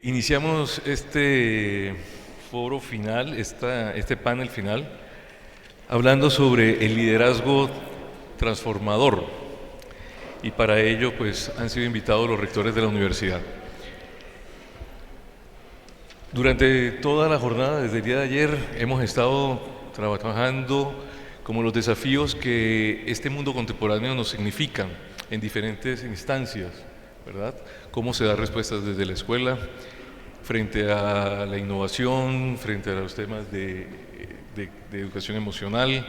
Iniciamos este foro final, este panel final, hablando sobre el liderazgo transformador. Y para ello, pues, han sido invitados los rectores de la universidad. Durante toda la jornada, desde el día de ayer, hemos estado trabajando como los desafíos que este mundo contemporáneo nos significan en diferentes instancias, ¿verdad? Cómo se da respuestas desde la escuela, frente a la innovación, frente a los temas de educación emocional,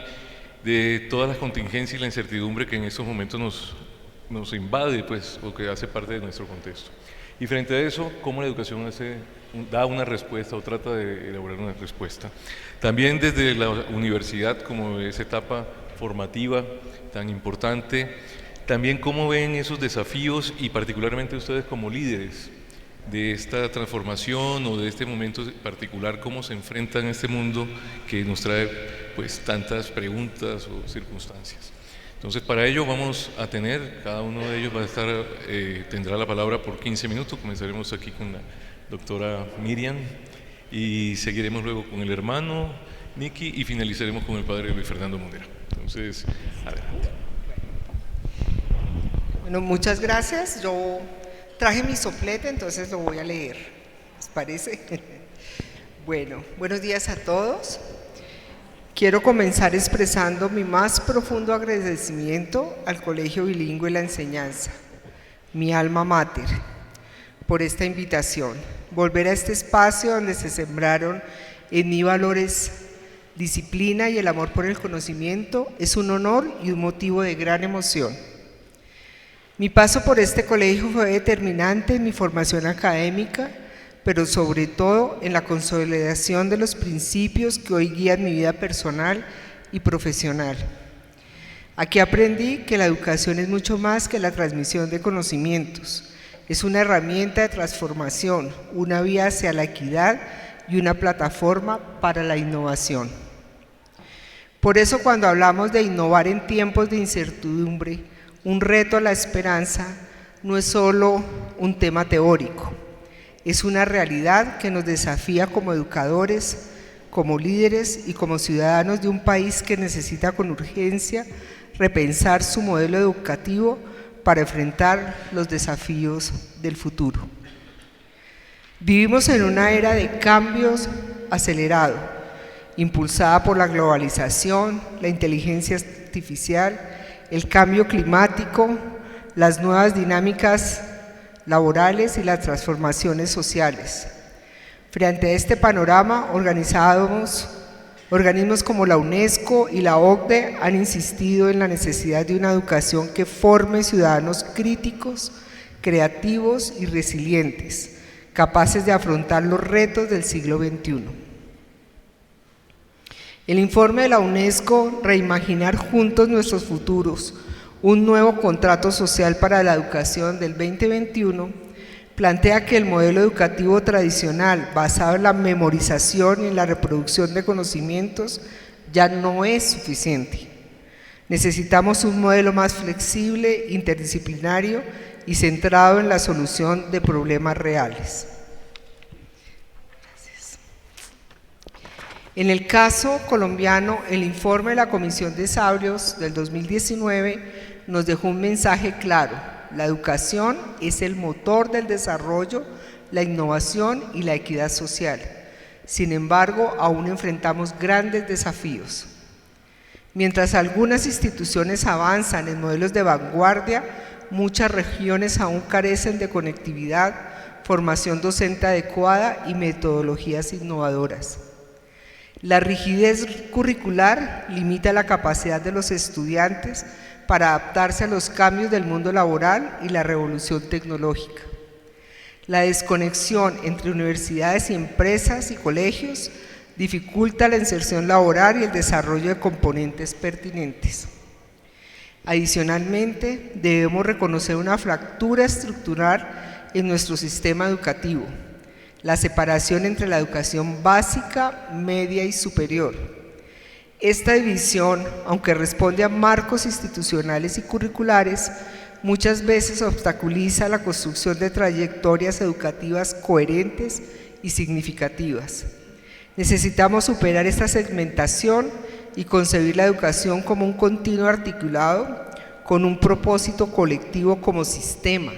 de todas las contingencias y la incertidumbre que en estos momentos nos invade, pues, o que hace parte de nuestro contexto. Y frente a eso, cómo la educación da una respuesta o trata de elaborar una respuesta. También desde la universidad, como esa etapa formativa tan importante, también cómo ven esos desafíos y particularmente ustedes como líderes de esta transformación o de este momento particular, cómo se enfrentan a este mundo que nos trae pues tantas preguntas o circunstancias. Entonces, para ello vamos a tener, cada uno de ellos va a estar, tendrá la palabra por 15 minutos. Comenzaremos aquí con la doctora Miriam y seguiremos luego con el hermano Nicky y finalizaremos con el padre Luis Fernando Mundera. Entonces, adelante. Bueno, muchas gracias. Yo traje mi soplete, entonces lo voy a leer. ¿Les parece? Bueno, buenos días a todos. Quiero comenzar expresando mi más profundo agradecimiento al Colegio Bilingüe La Enseñanza, mi alma mater, por esta invitación. Volver a este espacio donde se sembraron en mí valores, disciplina y el amor por el conocimiento es un honor y un motivo de gran emoción. Mi paso por este colegio fue determinante en mi formación académica, pero sobre todo en la consolidación de los principios que hoy guían mi vida personal y profesional. Aquí aprendí que la educación es mucho más que la transmisión de conocimientos. Es una herramienta de transformación, una vía hacia la equidad y una plataforma para la innovación. Por eso, cuando hablamos de innovar en tiempos de incertidumbre, un reto a la esperanza, no es solo un tema teórico. Es una realidad que nos desafía como educadores, como líderes y como ciudadanos de un país que necesita con urgencia repensar su modelo educativo para enfrentar los desafíos del futuro. Vivimos en una era de cambios acelerado, impulsada por la globalización, la inteligencia artificial, el cambio climático, las nuevas dinámicas laborales y las transformaciones sociales. Frente a este panorama, organismos como la UNESCO y la OCDE han insistido en la necesidad de una educación que forme ciudadanos críticos, creativos y resilientes, capaces de afrontar los retos del siglo XXI. El informe de la UNESCO, Reimaginar juntos nuestros futuros, un nuevo contrato social para la educación del 2021, plantea que el modelo educativo tradicional basado en la memorización y en la reproducción de conocimientos ya no es suficiente. Necesitamos un modelo más flexible, interdisciplinario y centrado en la solución de problemas reales. En el caso colombiano, el informe de la Comisión de Sabios del 2019 nos dejó un mensaje claro: la educación es el motor del desarrollo, la innovación y la equidad social. Sin embargo, aún enfrentamos grandes desafíos. Mientras algunas instituciones avanzan en modelos de vanguardia, muchas regiones aún carecen de conectividad, formación docente adecuada y metodologías innovadoras. La rigidez curricular limita la capacidad de los estudiantes para adaptarse a los cambios del mundo laboral y la revolución tecnológica. La desconexión entre universidades y empresas y colegios dificulta la inserción laboral y el desarrollo de componentes pertinentes. Adicionalmente, debemos reconocer una fractura estructural en nuestro sistema educativo: la separación entre la educación básica, media y superior. Esta división, aunque responde a marcos institucionales y curriculares, muchas veces obstaculiza la construcción de trayectorias educativas coherentes y significativas. Necesitamos superar esta segmentación y concebir la educación como un continuo articulado con un propósito colectivo como sistema.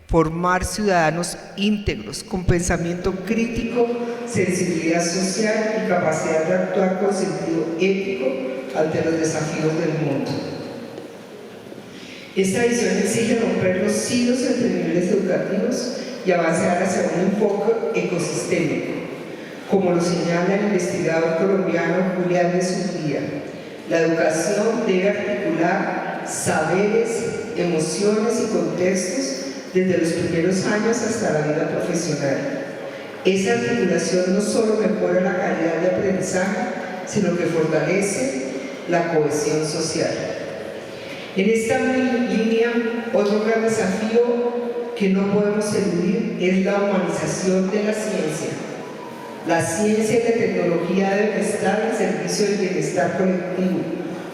Formar ciudadanos íntegros, con pensamiento crítico, sensibilidad social y capacidad de actuar con sentido ético ante los desafíos del mundo. Esta visión exige romper los silos entre niveles educativos y avanzar hacia un enfoque ecosistémico, como lo señala el investigador colombiano Julián de Zubría. La educación debe articular saberes, emociones y contextos desde los primeros años hasta la vida profesional. Esa articulación no solo mejora la calidad de aprendizaje, sino que fortalece la cohesión social. En esta línea, otro gran desafío que no podemos eludir es la humanización de la ciencia. La ciencia y la tecnología deben estar al servicio del bienestar colectivo,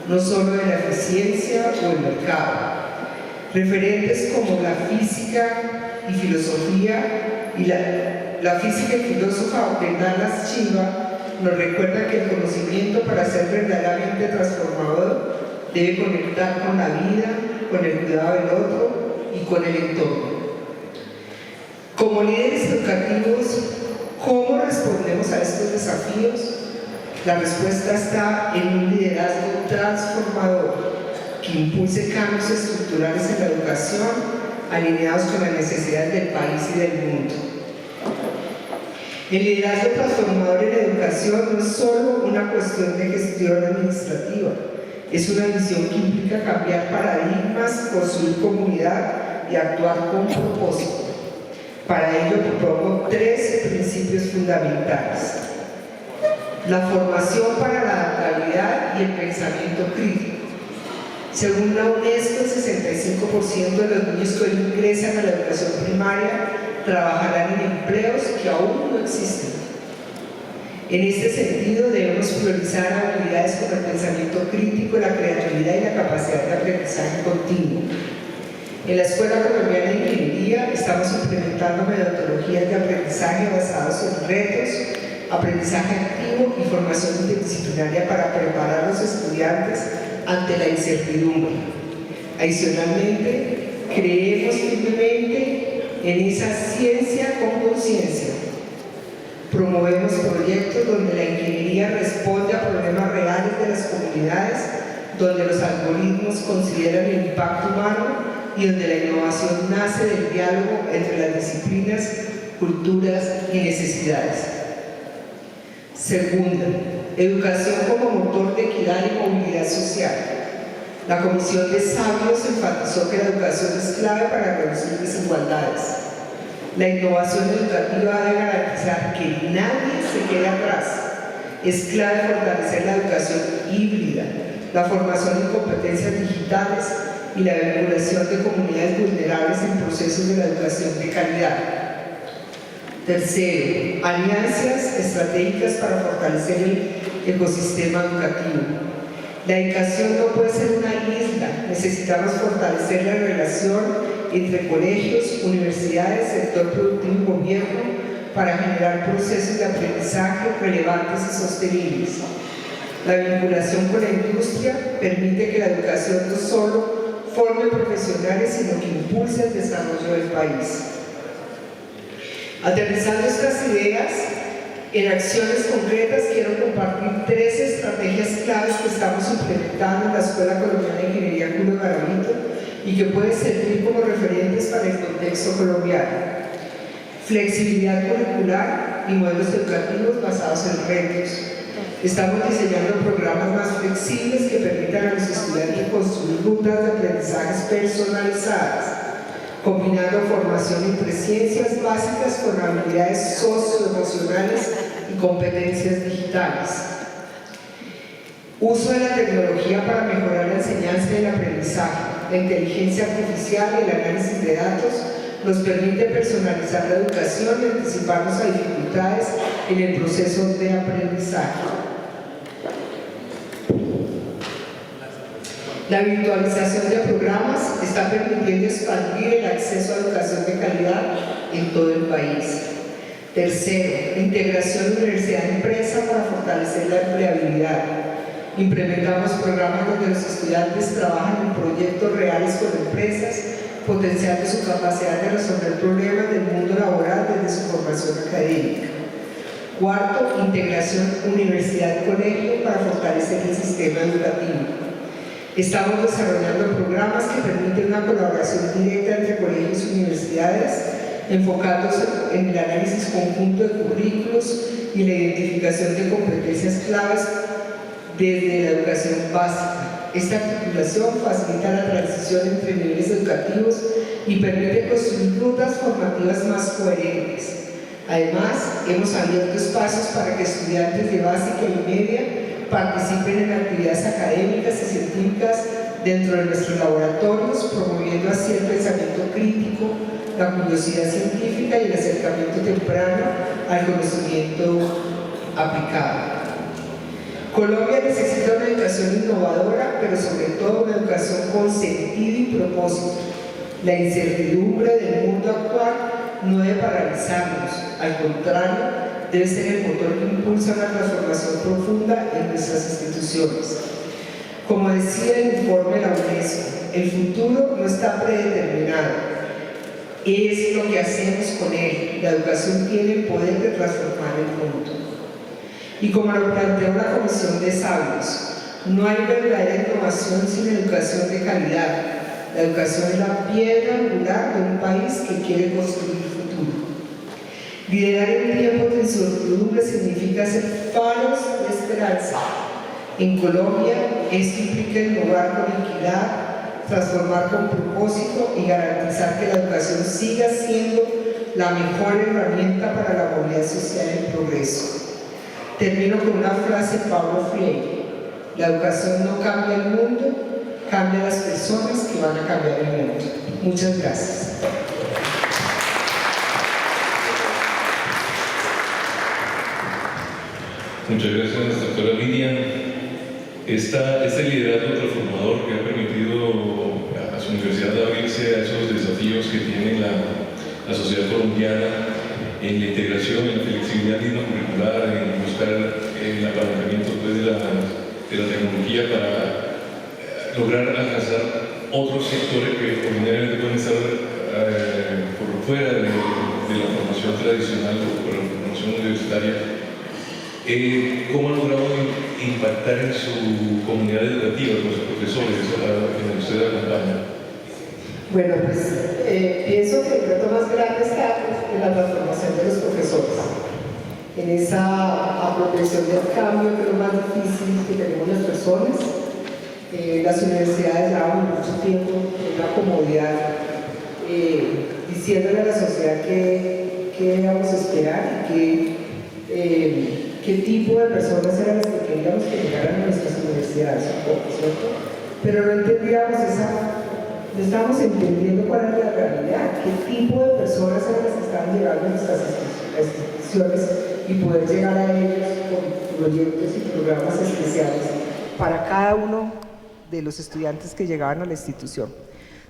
no solo de la eficiencia o el mercado. Referentes como la física y filosofía y la física y filósofa Bernarda Chiva nos recuerda que el conocimiento, para ser verdaderamente transformador, debe conectar con la vida, con el cuidado del otro y con el entorno. Como líderes educativos, ¿cómo respondemos a estos desafíos? La respuesta está en un liderazgo transformador que impulse cambios estructurales en la educación alineados con las necesidades del país y del mundo. El liderazgo transformador en la educación no es solo una cuestión de gestión administrativa, es una visión que implica cambiar paradigmas, construir comunidad y actuar con propósito. Para ello propongo 3 principios fundamentales: la formación para la adaptabilidad y el pensamiento crítico. Según la UNESCO, el 65% de los niños que hoy ingresan a la educación primaria trabajarán en empleos que aún no existen. En este sentido, debemos priorizar habilidades como el pensamiento crítico, la creatividad y la capacidad de aprendizaje continuo. En la Escuela Colombiana de Ingeniería estamos implementando metodologías de aprendizaje basadas en retos, aprendizaje activo y formación interdisciplinaria para preparar a los estudiantes ante la incertidumbre. Adicionalmente, creemos firmemente en esa ciencia con conciencia. Promovemos proyectos donde la ingeniería responde a problemas reales de las comunidades, donde los algoritmos consideran el impacto humano y donde la innovación nace del diálogo entre las disciplinas, culturas y necesidades. Segunda, educación como motor de equidad y movilidad social. La Comisión de Sabios enfatizó que la educación es clave para reducir desigualdades. La innovación educativa debe garantizar que nadie se quede atrás. Es clave fortalecer la educación híbrida, la formación en competencias digitales y la vinculación de comunidades vulnerables en procesos de la educación de calidad. Tercero, alianzas estratégicas para fortalecer el ecosistema educativo. La educación no puede ser una isla, necesitamos fortalecer la relación entre colegios, universidades, sector productivo y gobierno para generar procesos de aprendizaje relevantes y sostenibles. La vinculación con la industria permite que la educación no solo forme profesionales, sino que impulse el desarrollo del país. Aterrizando estas ideas en acciones concretas, quiero compartir 3 estrategias claves que estamos implementando en la Escuela Colombiana de Ingeniería Julio Garavito y que pueden servir como referentes para el contexto colombiano. Flexibilidad curricular y modelos educativos basados en retos. Estamos diseñando programas más flexibles que permitan a los estudiantes construir rutas de aprendizajes personalizadas, combinando formación entre ciencias básicas con habilidades socioemocionales y competencias digitales. Uso de la tecnología para mejorar la enseñanza y el aprendizaje. La inteligencia artificial y el análisis de datos nos permite personalizar la educación y anticiparnos a dificultades en el proceso de aprendizaje. La virtualización de programas está permitiendo expandir el acceso a educación de calidad en todo el país. Tercero, integración universidad-empresa para fortalecer la empleabilidad. Implementamos programas donde los estudiantes trabajan en proyectos reales con empresas, potenciando su capacidad de resolver problemas del mundo laboral desde su formación académica. Cuarto, integración universidad-colegio para fortalecer el sistema educativo. Estamos desarrollando programas que permiten una colaboración directa entre colegios y universidades, enfocándose en el análisis conjunto de currículos y la identificación de competencias claves desde la educación básica. Esta articulación facilita la transición entre niveles educativos y permite construir rutas formativas más coherentes. Además, hemos abierto espacios para que estudiantes de básica y media participen en actividades académicas y científicas dentro de nuestros laboratorios, promoviendo así el pensamiento crítico, la curiosidad científica y el acercamiento temprano al conocimiento aplicado. Colombia necesita una educación innovadora, pero sobre todo una educación con sentido y propósito. La incertidumbre del mundo actual no debe paralizarnos, al contrario, debe ser el motor que impulsa una transformación profunda en nuestras instituciones. Como decía el informe de la UNESCO, el futuro no está predeterminado, es lo que hacemos con él. La educación tiene el poder de transformar el mundo. Y como lo planteó la Comisión de Sabios, no hay verdadera innovación sin educación de calidad. La educación es la piedra angular de un país que quiere construir el futuro. Liderar en tiempos de incertidumbre significa ser faros de esperanza. En Colombia, esto implica innovar con equidad, transformar con propósito y garantizar que la educación siga siendo la mejor herramienta para la movilidad social y el progreso. Termino con una frase de Paulo Freire: la educación no cambia el mundo, cambia las personas que van a cambiar el mundo. Muchas gracias. Muchas gracias, doctora Lidia. Este liderazgo transformador que ha permitido a su universidad abrirse a esos desafíos que tiene la sociedad colombiana en la integración, en la flexibilidad curricular, en buscar el apalancamiento de la tecnología para lograr alcanzar otros sectores que ordinariamente pueden estar por fuera de la formación tradicional o por la formación universitaria. ¿Cómo ha logrado impactar en su comunidad educativa, con sus profesores, en el que usted acompaña? Bueno, pues pienso que el reto más grande está en la transformación de los profesores, en esa apropiación del cambio, que es lo más difícil que tenemos las personas. Las universidades llevan mucho tiempo en una comodidad, diciéndole a la sociedad qué vamos a esperar y qué tipo de personas eran las que queríamos que llegaran a nuestras universidades, ¿cierto? Pero no entendíamos no estábamos entendiendo cuál era la realidad, qué tipo de personas eran las que estaban llegando a nuestras instituciones y poder llegar a ellos con proyectos y programas especiales para cada uno de los estudiantes que llegaban a la institución.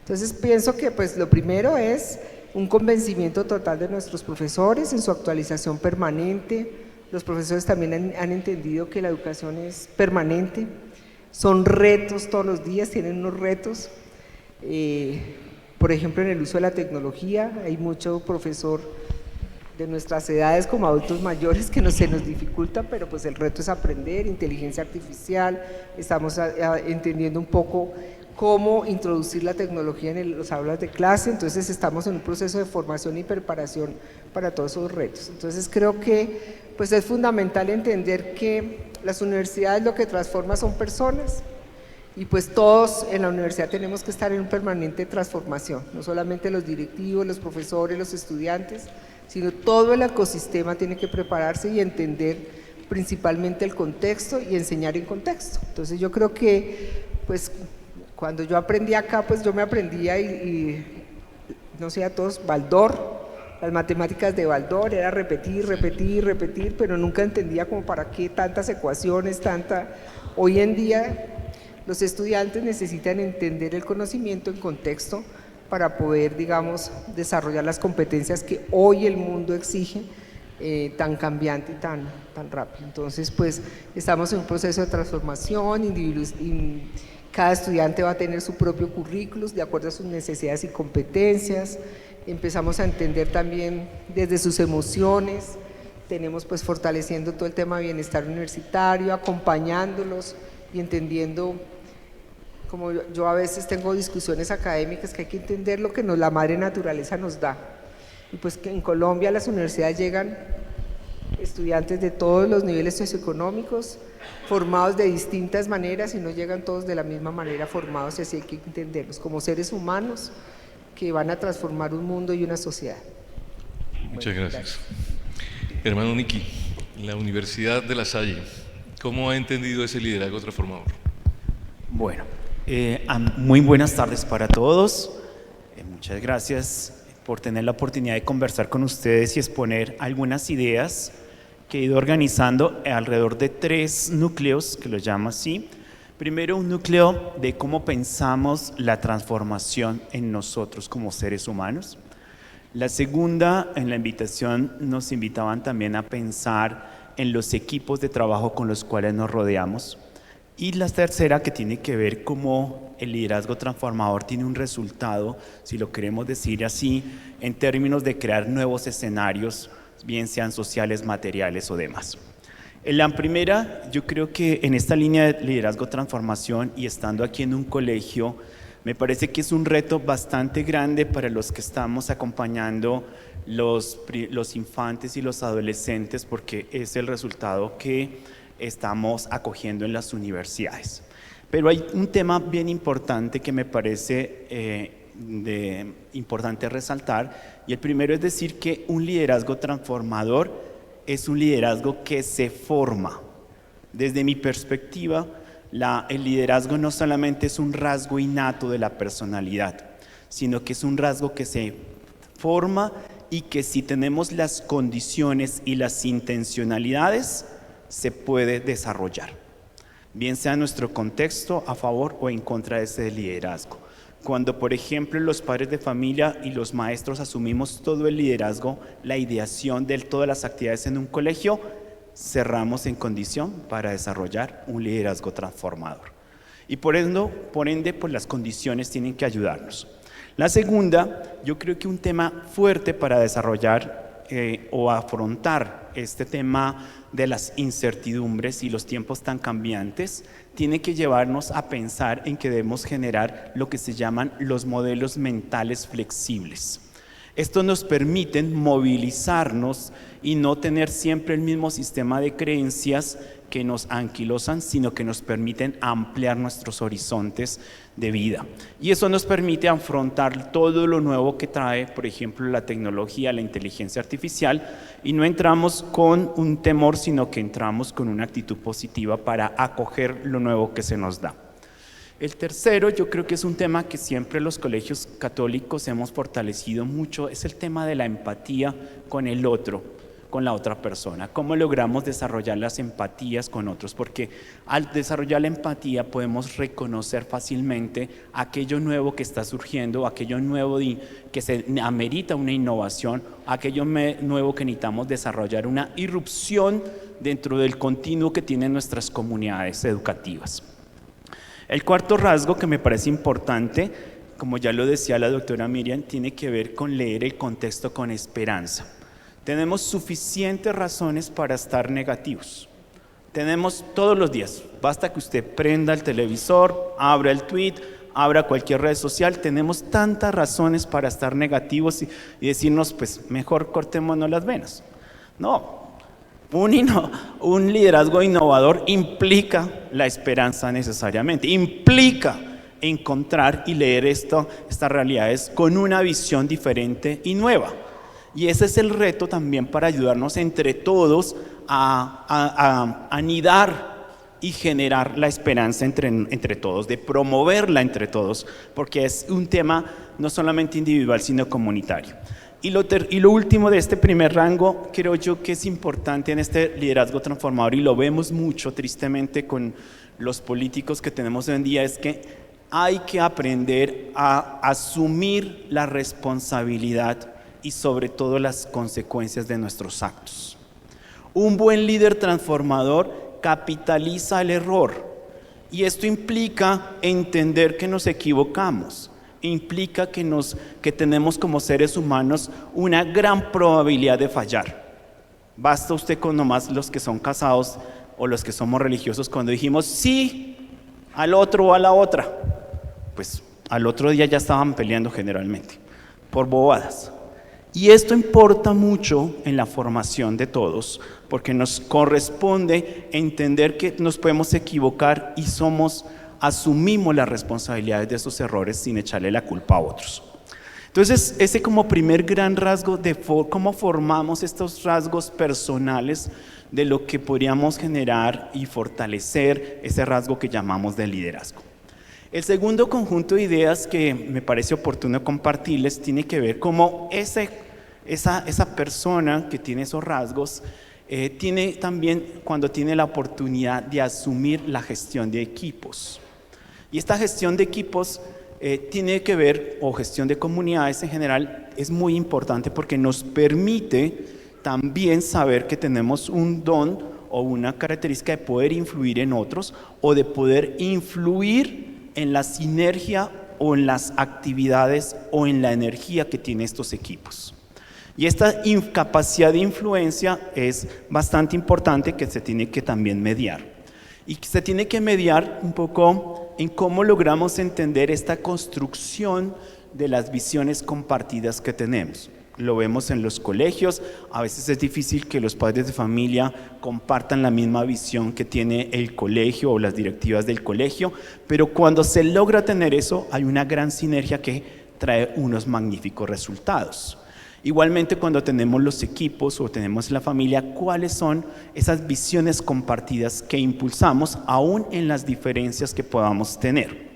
Entonces pienso que pues lo primero es un convencimiento total de nuestros profesores en su actualización permanente. Los profesores también han entendido que la educación es permanente, son retos todos los días, tienen unos retos. Por ejemplo, en el uso de la tecnología, hay mucho profesor de nuestras edades como adultos mayores que se nos dificulta, pero pues el reto es aprender, inteligencia artificial, estamos entendiendo un poco cómo introducir la tecnología en los aulas de clase, entonces estamos en un proceso de formación y preparación para todos esos retos. Entonces creo que pues es fundamental entender que las universidades lo que transforma son personas y pues todos en la universidad tenemos que estar en permanente transformación, no solamente los directivos, los profesores, los estudiantes, sino todo el ecosistema tiene que prepararse y entender principalmente el contexto y enseñar en contexto. Entonces yo creo que pues cuando yo aprendí acá, pues yo me aprendía no sé, a todos, Baldor, las matemáticas de Baldor, era repetir, pero nunca entendía como para qué tantas ecuaciones, Hoy en día Los estudiantes necesitan entender el conocimiento en contexto para poder, digamos, desarrollar las competencias que hoy el mundo exige, tan cambiante y tan rápido. Entonces, pues, estamos en un proceso de transformación, cada estudiante va a tener su propio currículum de acuerdo a sus necesidades y competencias. Empezamos a entender también desde sus emociones, tenemos pues fortaleciendo todo el tema de bienestar universitario, acompañándolos y entendiendo, como yo a veces tengo discusiones académicas, que hay que entender lo que la madre naturaleza nos da. Y pues que en Colombia a las universidades llegan estudiantes de todos los niveles socioeconómicos, formados de distintas maneras y no llegan todos de la misma manera formados, y así hay que entenderlos como seres humanos que van a transformar un mundo y una sociedad. Muchas gracias. Hermano Nicky, la Universidad de La Salle, ¿cómo ha entendido ese liderazgo transformador? Bueno, muy buenas tardes para todos. Muchas gracias por tener la oportunidad de conversar con ustedes y exponer algunas ideas que he ido organizando alrededor de 3 núcleos, que los llamo así. Primero, un núcleo de cómo pensamos la transformación en nosotros como seres humanos. La segunda, en la invitación nos invitaban también a pensar en los equipos de trabajo con los cuales nos rodeamos. Y la tercera, que tiene que ver cómo el liderazgo transformador tiene un resultado, si lo queremos decir así, en términos de crear nuevos escenarios, bien sean sociales, materiales o demás. En la primera, yo creo que en esta línea de liderazgo transformación y estando aquí en un colegio, me parece que es un reto bastante grande para los que estamos acompañando los infantes y los adolescentes, porque es el resultado que estamos acogiendo en las universidades. Pero hay un tema bien importante que me parece importante resaltar, y el primero es decir que un liderazgo transformador es un liderazgo que se forma. Desde mi perspectiva, el liderazgo no solamente es un rasgo innato de la personalidad, sino que es un rasgo que se forma y que si tenemos las condiciones y las intencionalidades, se puede desarrollar, bien sea en nuestro contexto a favor o en contra de ese liderazgo. Cuando, por ejemplo, los padres de familia y los maestros asumimos todo el liderazgo, la ideación de todas las actividades en un colegio, cerramos en condición para desarrollar un liderazgo transformador. Y por ende, pues las condiciones tienen que ayudarnos. La segunda, yo creo que un tema fuerte para desarrollar o afrontar este tema de las incertidumbres y los tiempos tan cambiantes, tiene que llevarnos a pensar en que debemos generar lo que se llaman los modelos mentales flexibles. Estos nos permiten movilizarnos y no tener siempre el mismo sistema de creencias que nos anquilosan, sino que nos permiten ampliar nuestros horizontes de vida. Y eso nos permite afrontar todo lo nuevo que trae, por ejemplo, la tecnología, la inteligencia artificial, y no entramos con un temor, sino que entramos con una actitud positiva para acoger lo nuevo que se nos da. El tercero, yo creo que es un tema que siempre los colegios católicos hemos fortalecido mucho, es el tema de la empatía con el otro, con la otra persona. ¿Cómo logramos desarrollar las empatías con otros? Porque al desarrollar la empatía podemos reconocer fácilmente aquello nuevo que está surgiendo, aquello nuevo que se amerita una innovación, aquello nuevo que necesitamos desarrollar una irrupción dentro del continuo que tienen nuestras comunidades educativas. El cuarto rasgo que me parece importante, como ya lo decía la doctora Miriam, tiene que ver con leer el contexto con esperanza. Tenemos suficientes razones para estar negativos. Tenemos todos los días, basta que usted prenda el televisor, abra el tweet, abra cualquier red social, tenemos tantas razones para estar negativos y decirnos, pues mejor cortémonos las venas. No. Un liderazgo innovador implica la esperanza necesariamente, implica encontrar y leer estas realidades con una visión diferente y nueva. Y ese es el reto también para ayudarnos entre todos a anidar y generar la esperanza entre todos, de promoverla entre todos, porque es un tema no solamente individual, sino comunitario. Y lo último de este primer rango, creo yo que es importante en este liderazgo transformador, y lo vemos mucho tristemente con los políticos que tenemos hoy en día, es que hay que aprender a asumir la responsabilidad y sobre todo las consecuencias de nuestros actos. Un buen líder transformador capitaliza el error, y esto implica entender que nos equivocamos. Implica que tenemos como seres humanos una gran probabilidad de fallar. Basta usted con nomás los que son casados o los que somos religiosos, cuando dijimos sí al otro o a la otra, pues al otro día ya estaban peleando generalmente por bobadas. Y esto importa mucho en la formación de todos, porque nos corresponde entender que nos podemos equivocar y asumimos las responsabilidades de esos errores sin echarle la culpa a otros. Entonces, ese como primer gran rasgo de cómo formamos estos rasgos personales de lo que podríamos generar y fortalecer ese rasgo que llamamos de liderazgo. El segundo conjunto de ideas que me parece oportuno compartirles tiene que ver cómo esa persona que tiene esos rasgos tiene también, cuando tiene la oportunidad de asumir la gestión de equipos. Y esta gestión de equipos tiene que ver, o gestión de comunidades en general, es muy importante porque nos permite también saber que tenemos un don o una característica de poder influir en otros, o de poder influir en la sinergia o en las actividades o en la energía que tienen estos equipos. Y esta capacidad de influencia es bastante importante, que se tiene que también mediar. Y se tiene que mediar un poco en cómo logramos entender esta construcción de las visiones compartidas que tenemos. Lo vemos en los colegios, a veces es difícil que los padres de familia compartan la misma visión que tiene el colegio o las directivas del colegio, pero cuando se logra tener eso, hay una gran sinergia que trae unos magníficos resultados. Igualmente, cuando tenemos los equipos o tenemos la familia, ¿cuáles son esas visiones compartidas que impulsamos aún en las diferencias que podamos tener?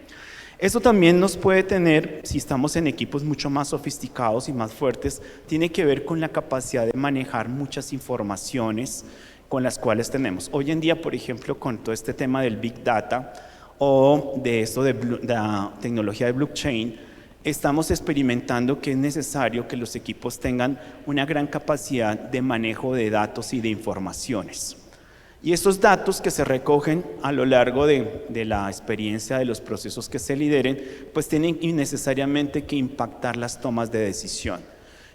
Eso también nos puede tener, si estamos en equipos mucho más sofisticados y más fuertes, tiene que ver con la capacidad de manejar muchas informaciones con las cuales tenemos. Hoy en día, por ejemplo, con todo este tema del Big Data o de esto de la tecnología de blockchain, estamos experimentando que es necesario que los equipos tengan una gran capacidad de manejo de datos y de informaciones. Y estos datos que se recogen a lo largo de la experiencia de los procesos que se lideren, pues tienen necesariamente que impactar las tomas de decisión.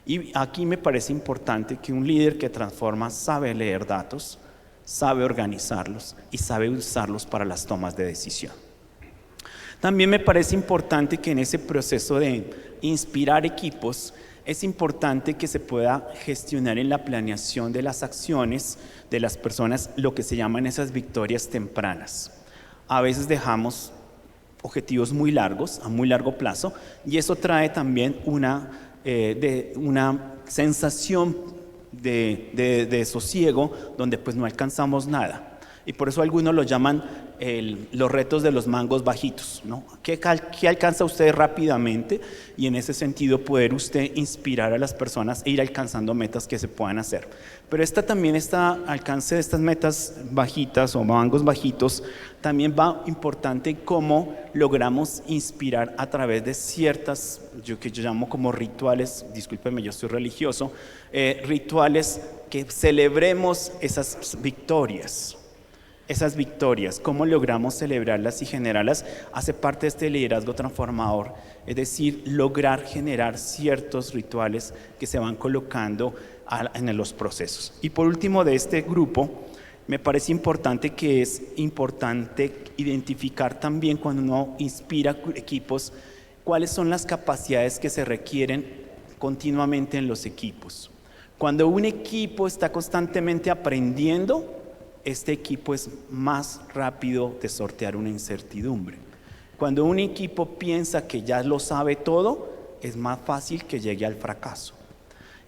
Y aquí me parece importante que un líder que transforma sabe leer datos, sabe organizarlos y sabe usarlos para las tomas de decisión. También me parece importante que en ese proceso de inspirar equipos, es importante que se pueda gestionar en la planeación de las acciones de las personas lo que se llaman esas victorias tempranas. A veces dejamos objetivos muy largos, a muy largo plazo, y eso trae también una sensación de desosiego donde pues no alcanzamos nada. Y por eso algunos lo llaman los retos de los mangos bajitos, ¿no? ¿Qué alcanza usted rápidamente? Y en ese sentido poder usted inspirar a las personas e ir alcanzando metas que se puedan hacer. Pero también alcance de estas metas bajitas o mangos bajitos, también va importante cómo logramos inspirar a través de ciertas, que yo llamo como rituales, discúlpeme, yo soy religioso, rituales que celebremos esas victorias. Esas victorias, cómo logramos celebrarlas y generarlas, hace parte de este liderazgo transformador, es decir, lograr generar ciertos rituales que se van colocando en los procesos. Y por último de este grupo, me parece importante que es importante identificar también cuando uno inspira equipos, cuáles son las capacidades que se requieren continuamente en los equipos. Cuando un equipo está constantemente aprendiendo, este equipo es más rápido de sortear una incertidumbre. Cuando un equipo piensa que ya lo sabe todo, es más fácil que llegue al fracaso.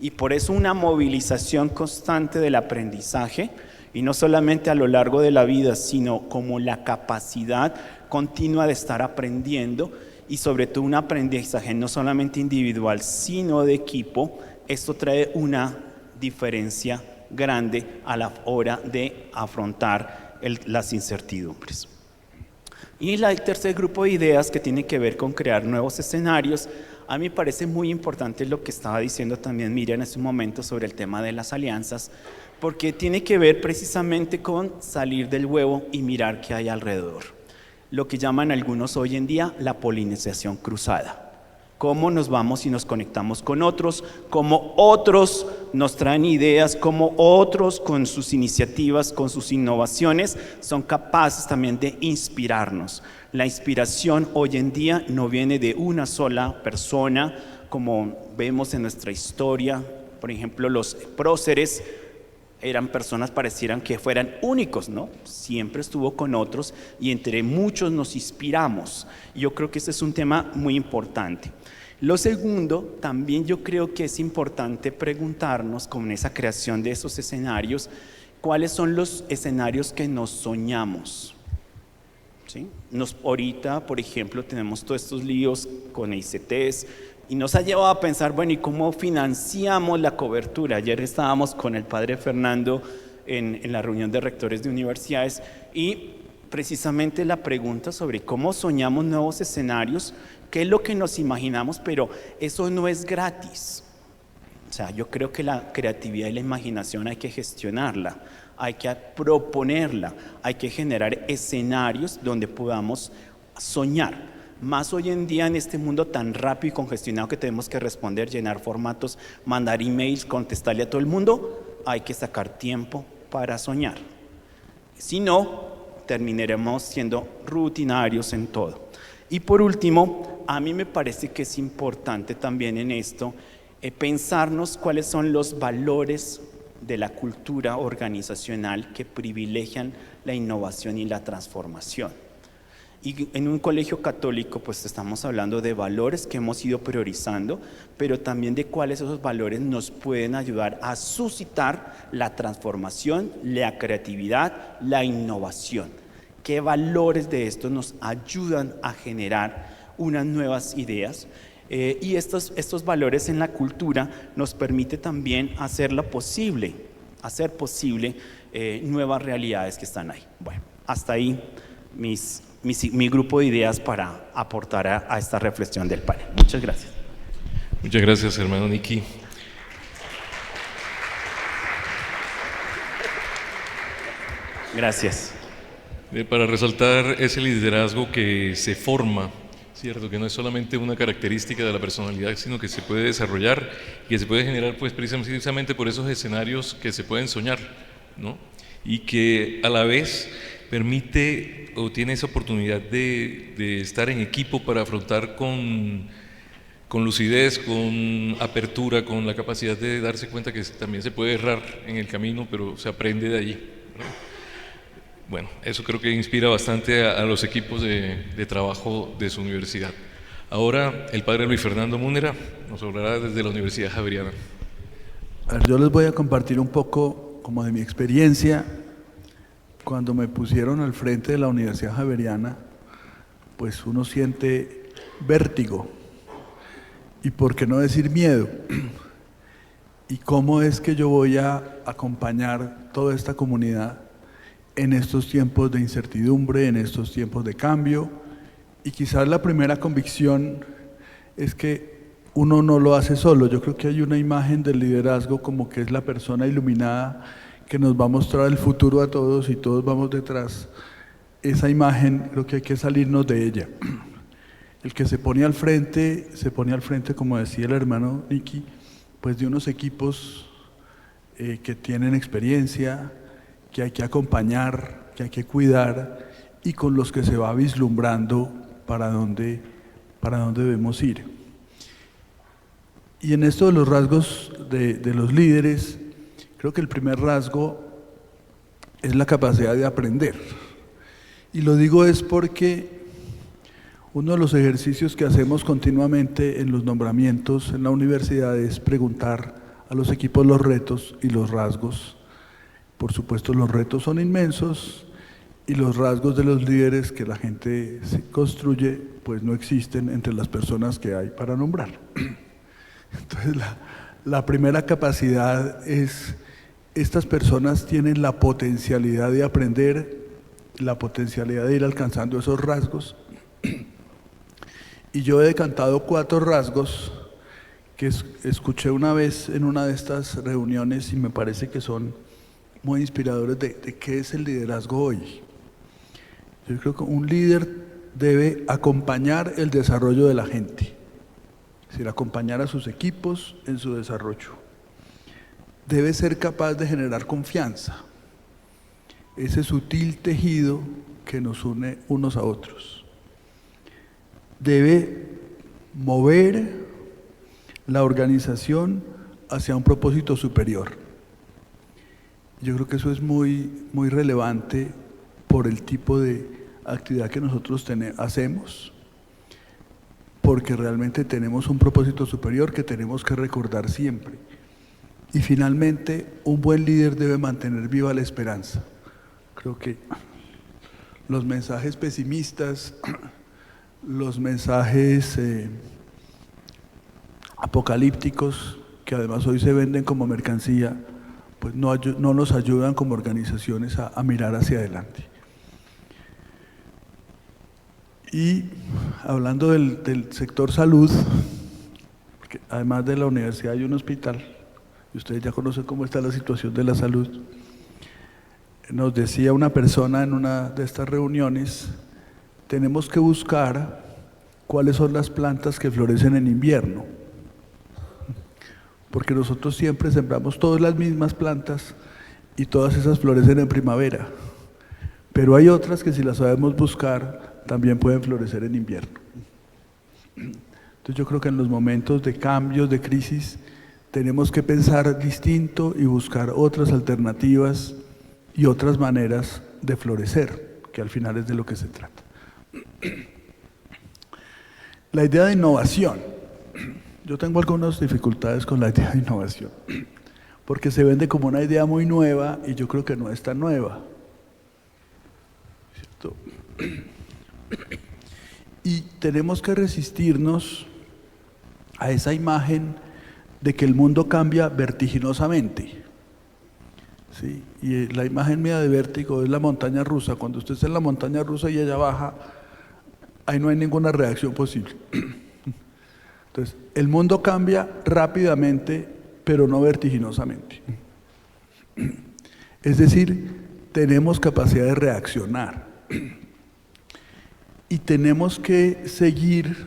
Y por eso una movilización constante del aprendizaje, y no solamente a lo largo de la vida, sino como la capacidad continua de estar aprendiendo, y sobre todo un aprendizaje no solamente individual, sino de equipo, esto trae una diferencia grande a la hora de afrontar las incertidumbres. Y el tercer grupo de ideas que tiene que ver con crear nuevos escenarios, a mí me parece muy importante lo que estaba diciendo también Miriam en ese momento sobre el tema de las alianzas, porque tiene que ver precisamente con salir del huevo y mirar qué hay alrededor. Lo que llaman algunos hoy en día la polinización cruzada. Cómo nos vamos y nos conectamos con otros, cómo otros nos traen ideas, cómo otros con sus iniciativas, con sus innovaciones, son capaces también de inspirarnos. La inspiración hoy en día no viene de una sola persona, como vemos en nuestra historia. Por ejemplo, los próceres eran personas, parecieran que fueran únicos, ¿no? Siempre estuvo con otros y entre muchos nos inspiramos. Yo creo que este es un tema muy importante. Lo segundo, también yo creo que es importante preguntarnos, con esa creación de esos escenarios, cuáles son los escenarios que nos soñamos. ¿Sí? Ahorita, por ejemplo, tenemos todos estos líos con ICTs, y nos ha llevado a pensar, bueno, ¿y cómo financiamos la cobertura? Ayer estábamos con el padre Fernando en la reunión de rectores de universidades y precisamente la pregunta sobre cómo soñamos nuevos escenarios, qué es lo que nos imaginamos, pero eso no es gratis. O sea, yo creo que la creatividad y la imaginación hay que gestionarla, hay que proponerla, hay que generar escenarios donde podamos soñar. Más hoy en día en este mundo tan rápido y congestionado que tenemos que responder, llenar formatos, mandar emails, contestarle a todo el mundo, hay que sacar tiempo para soñar. Si no, terminaremos siendo rutinarios en todo. Y por último, a mí me parece que es importante también en esto pensarnos cuáles son los valores de la cultura organizacional que privilegian la innovación y la transformación. Y en un colegio católico pues estamos hablando de valores que hemos ido priorizando, pero también de cuáles esos valores nos pueden ayudar a suscitar la transformación, la creatividad, la innovación. ¿Qué valores de estos nos ayudan a generar unas nuevas ideas? Y estos valores en la cultura nos permite también hacer posible nuevas realidades que están ahí. Bueno, hasta ahí mi grupo de ideas para aportar a esta reflexión del panel. Muchas gracias. Muchas gracias, hermano Nicky. Gracias. Para resaltar ese liderazgo que se forma, ¿cierto? Que no es solamente una característica de la personalidad, sino que se puede desarrollar y que se puede generar pues precisamente por esos escenarios que se pueden soñar, ¿no? Y que a la vez permite o tiene esa oportunidad de estar en equipo para afrontar con lucidez, con apertura, con la capacidad de darse cuenta que también se puede errar en el camino, pero se aprende de allí, ¿no? Bueno, eso creo que inspira bastante a los equipos de trabajo de su universidad. Ahora el padre Luis Fernando Múnera nos hablará desde la Universidad Javeriana. Yo les voy a compartir un poco como de mi experiencia. Cuando me pusieron al frente de la Universidad Javeriana, pues uno siente vértigo, y por qué no decir miedo. ¿Y cómo es que yo voy a acompañar toda esta comunidad en estos tiempos de incertidumbre, en estos tiempos de cambio? Y quizás la primera convicción es que uno no lo hace solo. Yo creo que hay una imagen del liderazgo como que es la persona iluminada que nos va a mostrar el futuro a todos y todos vamos detrás. Esa imagen creo que hay que salirnos de ella. El que se pone al frente, como decía el hermano Nicky, pues de unos equipos que tienen experiencia, que hay que acompañar, que hay que cuidar y con los que se va vislumbrando para dónde debemos ir. Y en esto de los rasgos de los líderes, creo que el primer rasgo es la capacidad de aprender. Y lo digo es porque uno de los ejercicios que hacemos continuamente en los nombramientos en la universidad es preguntar a los equipos los retos y los rasgos. Por supuesto, los retos son inmensos y los rasgos de los líderes que la gente se construye, pues no existen entre las personas que hay para nombrar. Entonces, La primera capacidad es, estas personas tienen la potencialidad de aprender, la potencialidad de ir alcanzando esos rasgos. Y yo he decantado 4 rasgos que escuché una vez en una de estas reuniones y me parece que son muy inspiradores de qué es el liderazgo hoy. Yo creo que un líder debe acompañar el desarrollo de la gente, es decir, acompañar a sus equipos en su desarrollo. Debe ser capaz de generar confianza, ese sutil tejido que nos une unos a otros. Debe mover la organización hacia un propósito superior. Yo creo que eso es muy relevante por el tipo de actividad que nosotros hacemos, porque realmente tenemos un propósito superior que tenemos que recordar siempre. Y finalmente, un buen líder debe mantener viva la esperanza. Creo que los mensajes pesimistas, los mensajes apocalípticos, que además hoy se venden como mercancía, pues no nos ayudan como organizaciones a mirar hacia adelante. Y hablando del sector salud, porque además de la universidad hay un hospital, y ustedes ya conocen cómo está la situación de la salud, nos decía una persona en una de estas reuniones, tenemos que buscar cuáles son las plantas que florecen en invierno, porque nosotros siempre sembramos todas las mismas plantas y todas esas florecen en primavera, pero hay otras que si las sabemos buscar también pueden florecer en invierno. Entonces yo creo que en los momentos de cambios, de crisis, tenemos que pensar distinto y buscar otras alternativas y otras maneras de florecer, que al final es de lo que se trata. La idea de innovación. Yo tengo algunas dificultades con la idea de innovación, porque se vende como una idea muy nueva y yo creo que no es tan nueva, ¿cierto? Y tenemos que resistirnos a esa imagen de que el mundo cambia vertiginosamente, ¿sí? Y la imagen mía de vértigo es la montaña rusa. Cuando usted está en la montaña rusa y ella baja, ahí no hay ninguna reacción posible. Entonces, el mundo cambia rápidamente, pero no vertiginosamente. Es decir, tenemos capacidad de reaccionar y tenemos que seguir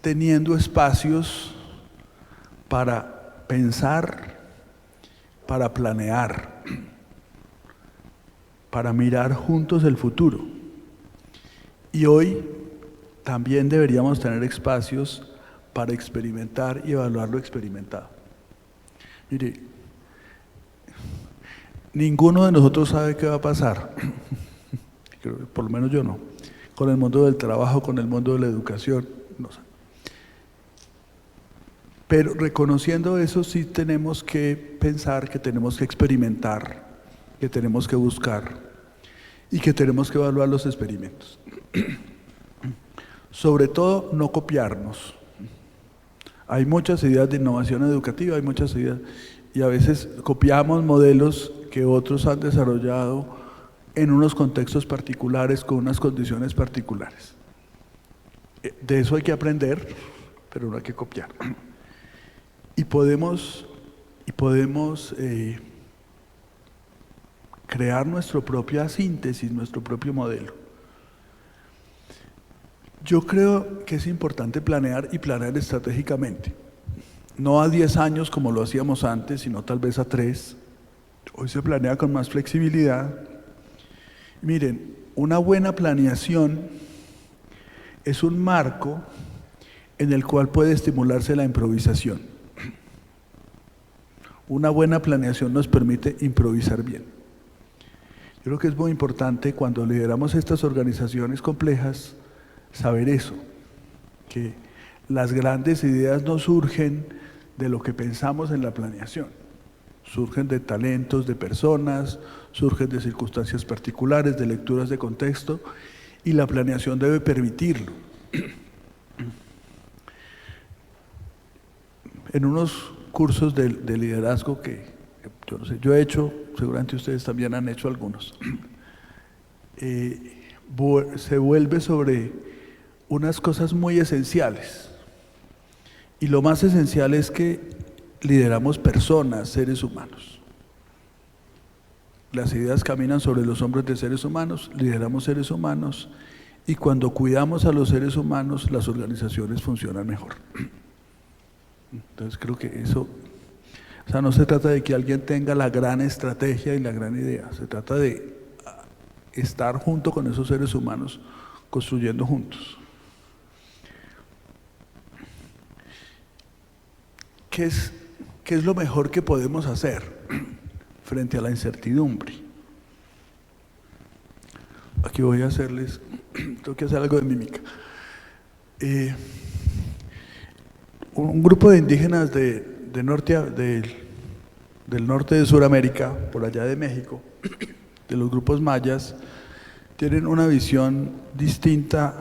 teniendo espacios para pensar, para planear, para mirar juntos el futuro. Y hoy también deberíamos tener espacios para experimentar y evaluar lo experimentado. Mire, ninguno de nosotros sabe qué va a pasar, por lo menos yo no, con el mundo del trabajo, con el mundo de la educación, no sé. Pero reconociendo eso sí tenemos que pensar que tenemos que experimentar, que tenemos que buscar y que tenemos que evaluar los experimentos. Sobre todo no copiarnos. Hay muchas ideas de innovación educativa, hay muchas ideas y a veces copiamos modelos que otros han desarrollado en unos contextos particulares, con unas condiciones particulares. De eso hay que aprender, pero no hay que copiar. Y podemos crear nuestra propia síntesis, nuestro propio modelo. Yo creo que es importante planear y planear estratégicamente. No a 10 años como lo hacíamos antes, sino tal vez a 3. Hoy se planea con más flexibilidad. Miren, una buena planeación es un marco en el cual puede estimularse la improvisación. Una buena planeación nos permite improvisar bien. Yo creo que es muy importante cuando lideramos estas organizaciones complejas saber eso, que las grandes ideas no surgen de lo que pensamos en la planeación, surgen de talentos, de personas, surgen de circunstancias particulares, de lecturas de contexto, y la planeación debe permitirlo. en unos cursos de liderazgo que yo no sé, yo he hecho, seguramente ustedes también han hecho algunos, se vuelve sobre unas cosas muy esenciales. Y lo más esencial es que lideramos personas, seres humanos. Las ideas caminan sobre los hombros de seres humanos, lideramos seres humanos, y cuando cuidamos a los seres humanos, las organizaciones funcionan mejor. Entonces creo que eso, o sea, no se trata de que alguien tenga la gran estrategia y la gran idea, se trata de estar junto con esos seres humanos, construyendo juntos. ¿Qué es lo mejor que podemos hacer frente a la incertidumbre? Aquí voy a hacerles, tengo que hacer algo de mímica. Un grupo de indígenas del norte de Sudamérica, por allá de México, de los grupos mayas, tienen una visión distinta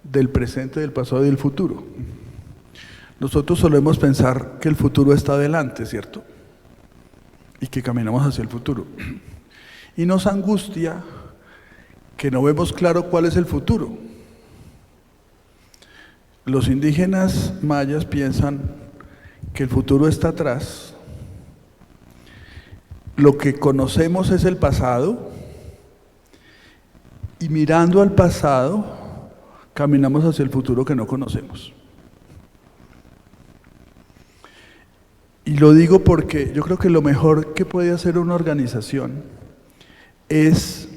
del presente, del pasado y del futuro. Nosotros solemos pensar que el futuro está adelante, ¿cierto? Y que caminamos hacia el futuro. Y nos angustia que no vemos claro cuál es el futuro. Los indígenas mayas piensan que el futuro está atrás. Lo que conocemos es el pasado, y mirando al pasado, caminamos hacia el futuro que no conocemos. Y lo digo porque yo creo que lo mejor que puede hacer una organización es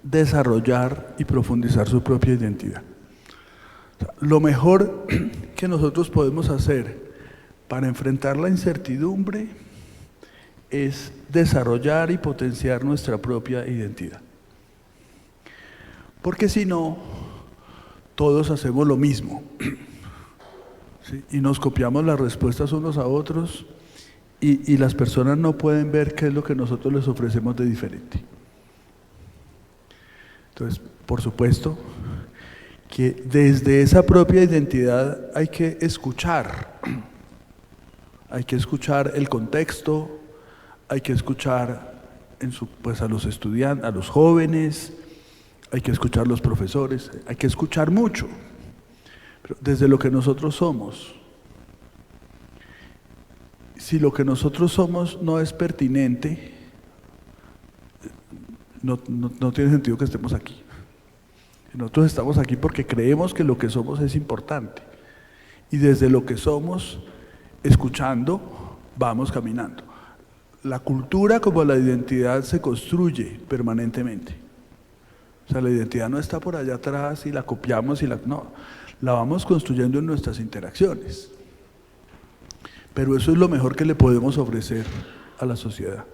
desarrollar y profundizar su propia identidad. Lo mejor que nosotros podemos hacer para enfrentar la incertidumbre es desarrollar y potenciar nuestra propia identidad. Porque si no, todos hacemos lo mismo. ¿Sí? Y nos copiamos las respuestas unos a otros y las personas no pueden ver qué es lo que nosotros les ofrecemos de diferente. Entonces, por supuesto, que desde esa propia identidad hay que escuchar el contexto, hay que escuchar pues a los estudiantes, a los jóvenes, hay que escuchar a los profesores, hay que escuchar mucho, pero desde lo que nosotros somos. Si lo que nosotros somos no es pertinente, no tiene sentido que estemos aquí. Nosotros estamos aquí porque creemos que lo que somos es importante. Y desde lo que somos, escuchando, vamos caminando. La cultura como la identidad se construye permanentemente. O sea, la identidad no está por allá atrás y la copiamos no, la vamos construyendo en nuestras interacciones. Pero eso es lo mejor que le podemos ofrecer a la sociedad.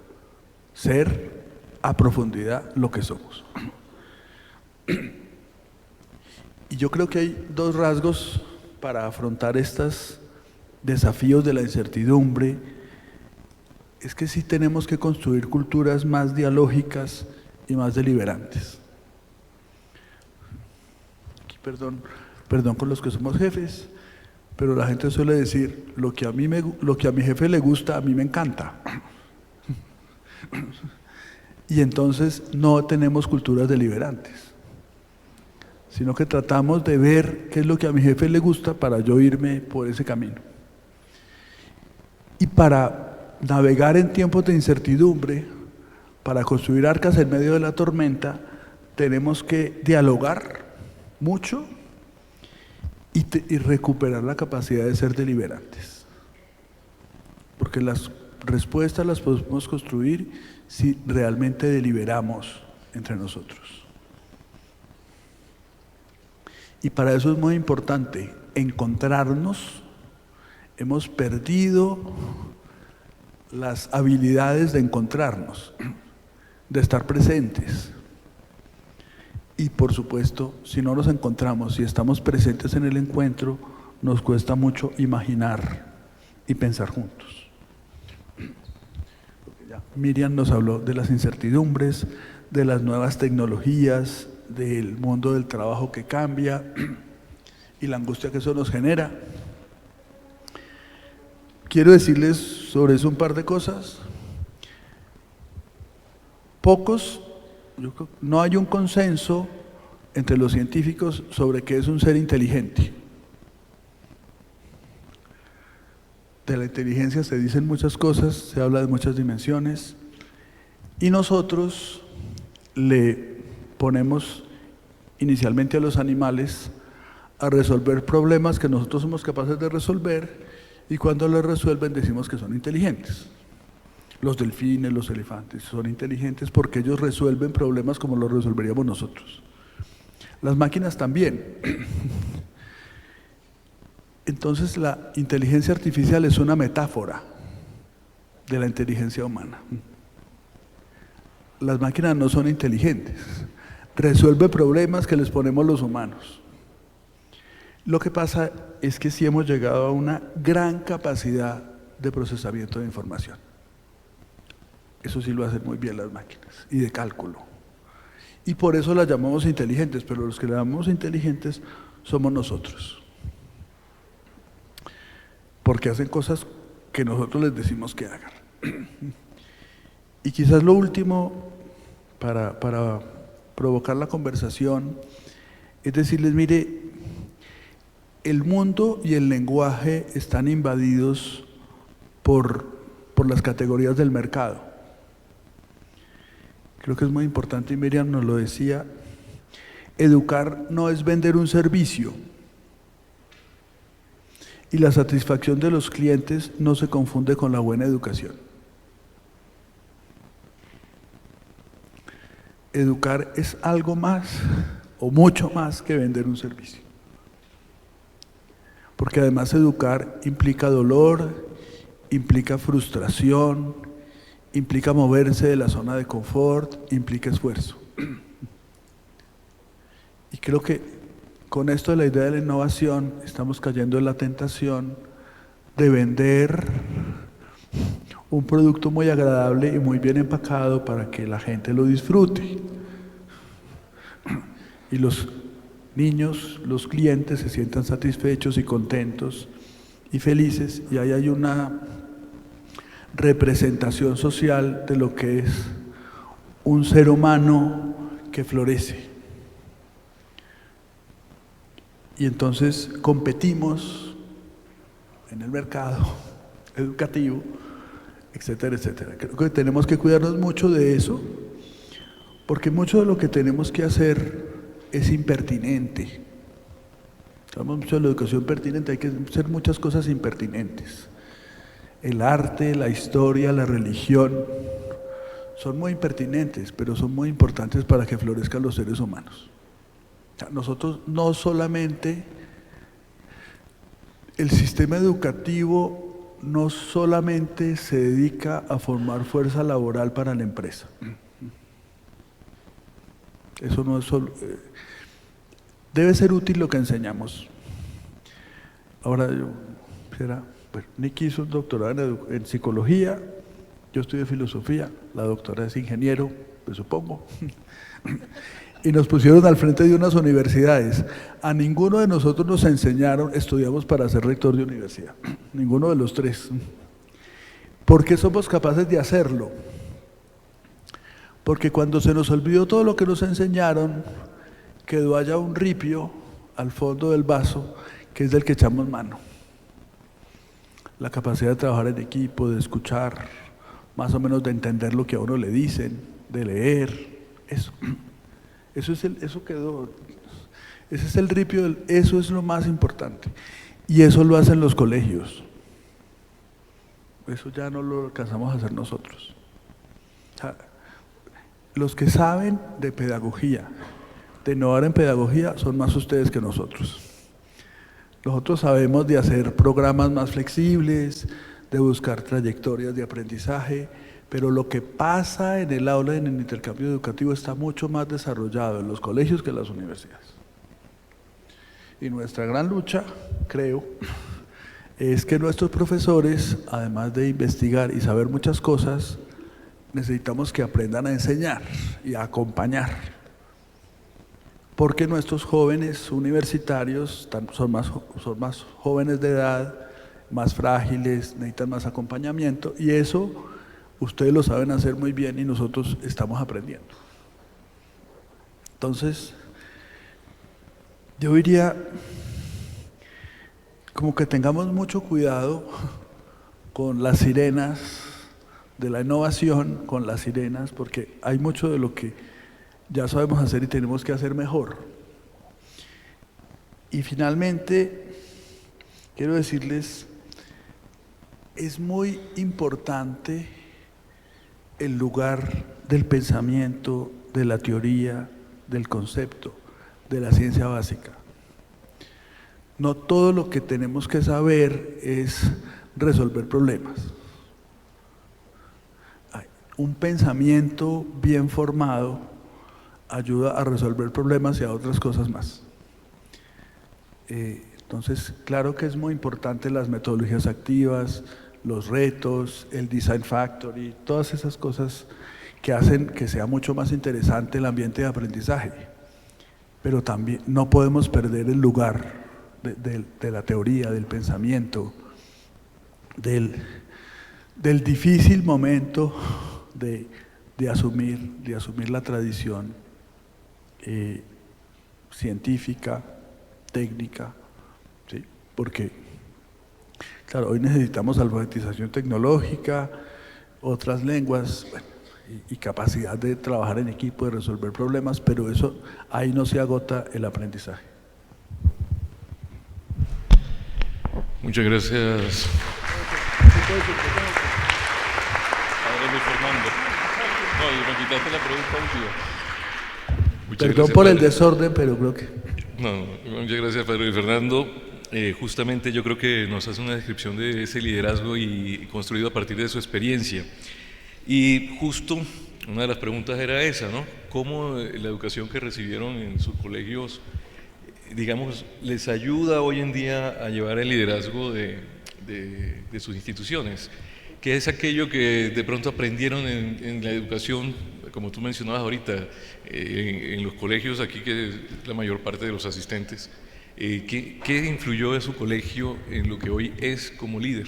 Ser a profundidad lo que somos. Y yo creo que hay dos rasgos para afrontar estos desafíos de la incertidumbre. Es que sí tenemos que construir culturas más dialógicas y más deliberantes. Aquí, perdón con los que somos jefes, pero la gente suele decir, lo que a mi jefe le gusta, a mí me encanta. Y entonces no tenemos culturas deliberantes, sino que tratamos de ver qué es lo que a mi jefe le gusta para yo irme por ese camino. Y para navegar en tiempos de incertidumbre, para construir arcas en medio de la tormenta, tenemos que dialogar mucho y recuperar la capacidad de ser deliberantes. Porque las respuestas las podemos construir si realmente deliberamos entre nosotros. Y para eso es muy importante encontrarnos. Hemos perdido las habilidades de encontrarnos, de estar presentes. Y por supuesto, si no nos encontramos, si estamos presentes en el encuentro, nos cuesta mucho imaginar y pensar juntos. Miriam nos habló de las incertidumbres, de las nuevas tecnologías, del mundo del trabajo que cambia y la angustia que eso nos genera. quiero decirles sobre eso un par de cosas. No hay un consenso entre los científicos sobre qué es un ser inteligente. De la inteligencia se dicen muchas cosas, se habla de muchas dimensiones, y nosotros le ponemos inicialmente a los animales a resolver problemas que nosotros somos capaces de resolver, y cuando los resuelven decimos que son inteligentes. Los delfines, los elefantes son inteligentes porque ellos resuelven problemas como los resolveríamos nosotros. Las máquinas también. Entonces la inteligencia artificial es una metáfora de la inteligencia humana. Las máquinas no son inteligentes, resuelven problemas que les ponemos los humanos. Lo que pasa es que sí hemos llegado a una gran capacidad de procesamiento de información. Eso sí lo hacen muy bien las máquinas, y de cálculo. Y por eso las llamamos inteligentes, pero los que las llamamos inteligentes somos nosotros. Porque hacen cosas que nosotros les decimos que hagan. Y quizás lo último, para provocar la conversación, es decirles, mire, el mundo y el lenguaje están invadidos por las categorías del mercado. Creo que es muy importante, y Miriam nos lo decía, educar no es vender un servicio, y la satisfacción de los clientes no se confunde con la buena educación. Educar es algo más o mucho más que vender un servicio. Porque además educar implica dolor, implica frustración, implica moverse de la zona de confort, implica esfuerzo. Y creo que con esto de la idea de la innovación estamos cayendo en la tentación de vender un producto muy agradable y muy bien empacado para que la gente lo disfrute. Y los niños, los clientes se sientan satisfechos y contentos y felices, y ahí hay una representación social de lo que es un ser humano que florece. Y entonces competimos en el mercado educativo, etcétera, etcétera. Creo que tenemos que cuidarnos mucho de eso, porque mucho de lo que tenemos que hacer es impertinente. Hablamos mucho de la educación pertinente, hay que hacer muchas cosas impertinentes. El arte, la historia, la religión son muy impertinentes, pero son muy importantes para que florezcan los seres humanos. Nosotros no solamente, el sistema educativo no solamente se dedica a formar fuerza laboral para la empresa. Eso no es solo, debe ser útil lo que enseñamos. Ahora Nicky hizo un doctorado en psicología, yo estudié filosofía, la doctora es ingeniero, pues supongo. Y nos pusieron al frente de unas universidades. A ninguno de nosotros nos enseñaron, estudiamos para ser rector de universidad, ninguno de los tres. ¿Por qué somos capaces de hacerlo? Porque cuando se nos olvidó todo lo que nos enseñaron, quedó allá un ripio al fondo del vaso, que es del que echamos mano. La capacidad de trabajar en equipo, de escuchar, más o menos de entender lo que a uno le dicen, de leer, eso. Eso quedó, ese es el ripio, eso es lo más importante. Y eso lo hacen los colegios. Eso ya no lo alcanzamos a hacer nosotros. O sea, los que saben de pedagogía, de innovar en pedagogía, son más ustedes que nosotros. Nosotros sabemos de hacer programas más flexibles, de buscar trayectorias de aprendizaje, pero lo que pasa en el aula, en el intercambio educativo, está mucho más desarrollado en los colegios que en las universidades. Y nuestra gran lucha, creo, es que nuestros profesores, además de investigar y saber muchas cosas, necesitamos que aprendan a enseñar y a acompañar. Porque nuestros jóvenes universitarios son más jóvenes de edad, más frágiles, necesitan más acompañamiento, y eso ustedes lo saben hacer muy bien y nosotros estamos aprendiendo. Entonces, yo diría como que tengamos mucho cuidado con las sirenas de la innovación, con las sirenas, porque hay mucho de lo que ya sabemos hacer y tenemos que hacer mejor. Y finalmente, quiero decirles, es muy importante el lugar del pensamiento, de la teoría, del concepto, de la ciencia básica. No todo lo que tenemos que saber es resolver problemas. Un pensamiento bien formado ayuda a resolver problemas y a otras cosas más. Entonces, claro que es muy importante las metodologías activas, los retos, el design factory, todas esas cosas que hacen que sea mucho más interesante el ambiente de aprendizaje. Pero también no podemos perder el lugar de la teoría, del pensamiento, del difícil momento de asumir la tradición científica, técnica, ¿sí? Porque, claro, hoy necesitamos alfabetización tecnológica, otras lenguas, bueno, y capacidad de trabajar en equipo, de resolver problemas, pero eso, ahí no se agota el aprendizaje. Muchas gracias. Padre Luis Fernando. No, y me quitaste la pregunta última. Muchas Perdón gracias, por el padre. desorden, pero creo que… No, muchas gracias, Padre Luis Fernando. Justamente yo creo que nos hace una descripción de ese liderazgo y construido a partir de su experiencia. Y justo una de las preguntas era esa, ¿no? ¿Cómo la educación que recibieron en sus colegios, digamos, les ayuda hoy en día a llevar el liderazgo de sus instituciones? ¿Qué es aquello que de pronto aprendieron en la educación, como tú mencionabas ahorita, en los colegios aquí, que es la mayor parte de los asistentes? ¿Qué influyó de su colegio en lo que hoy es como líder?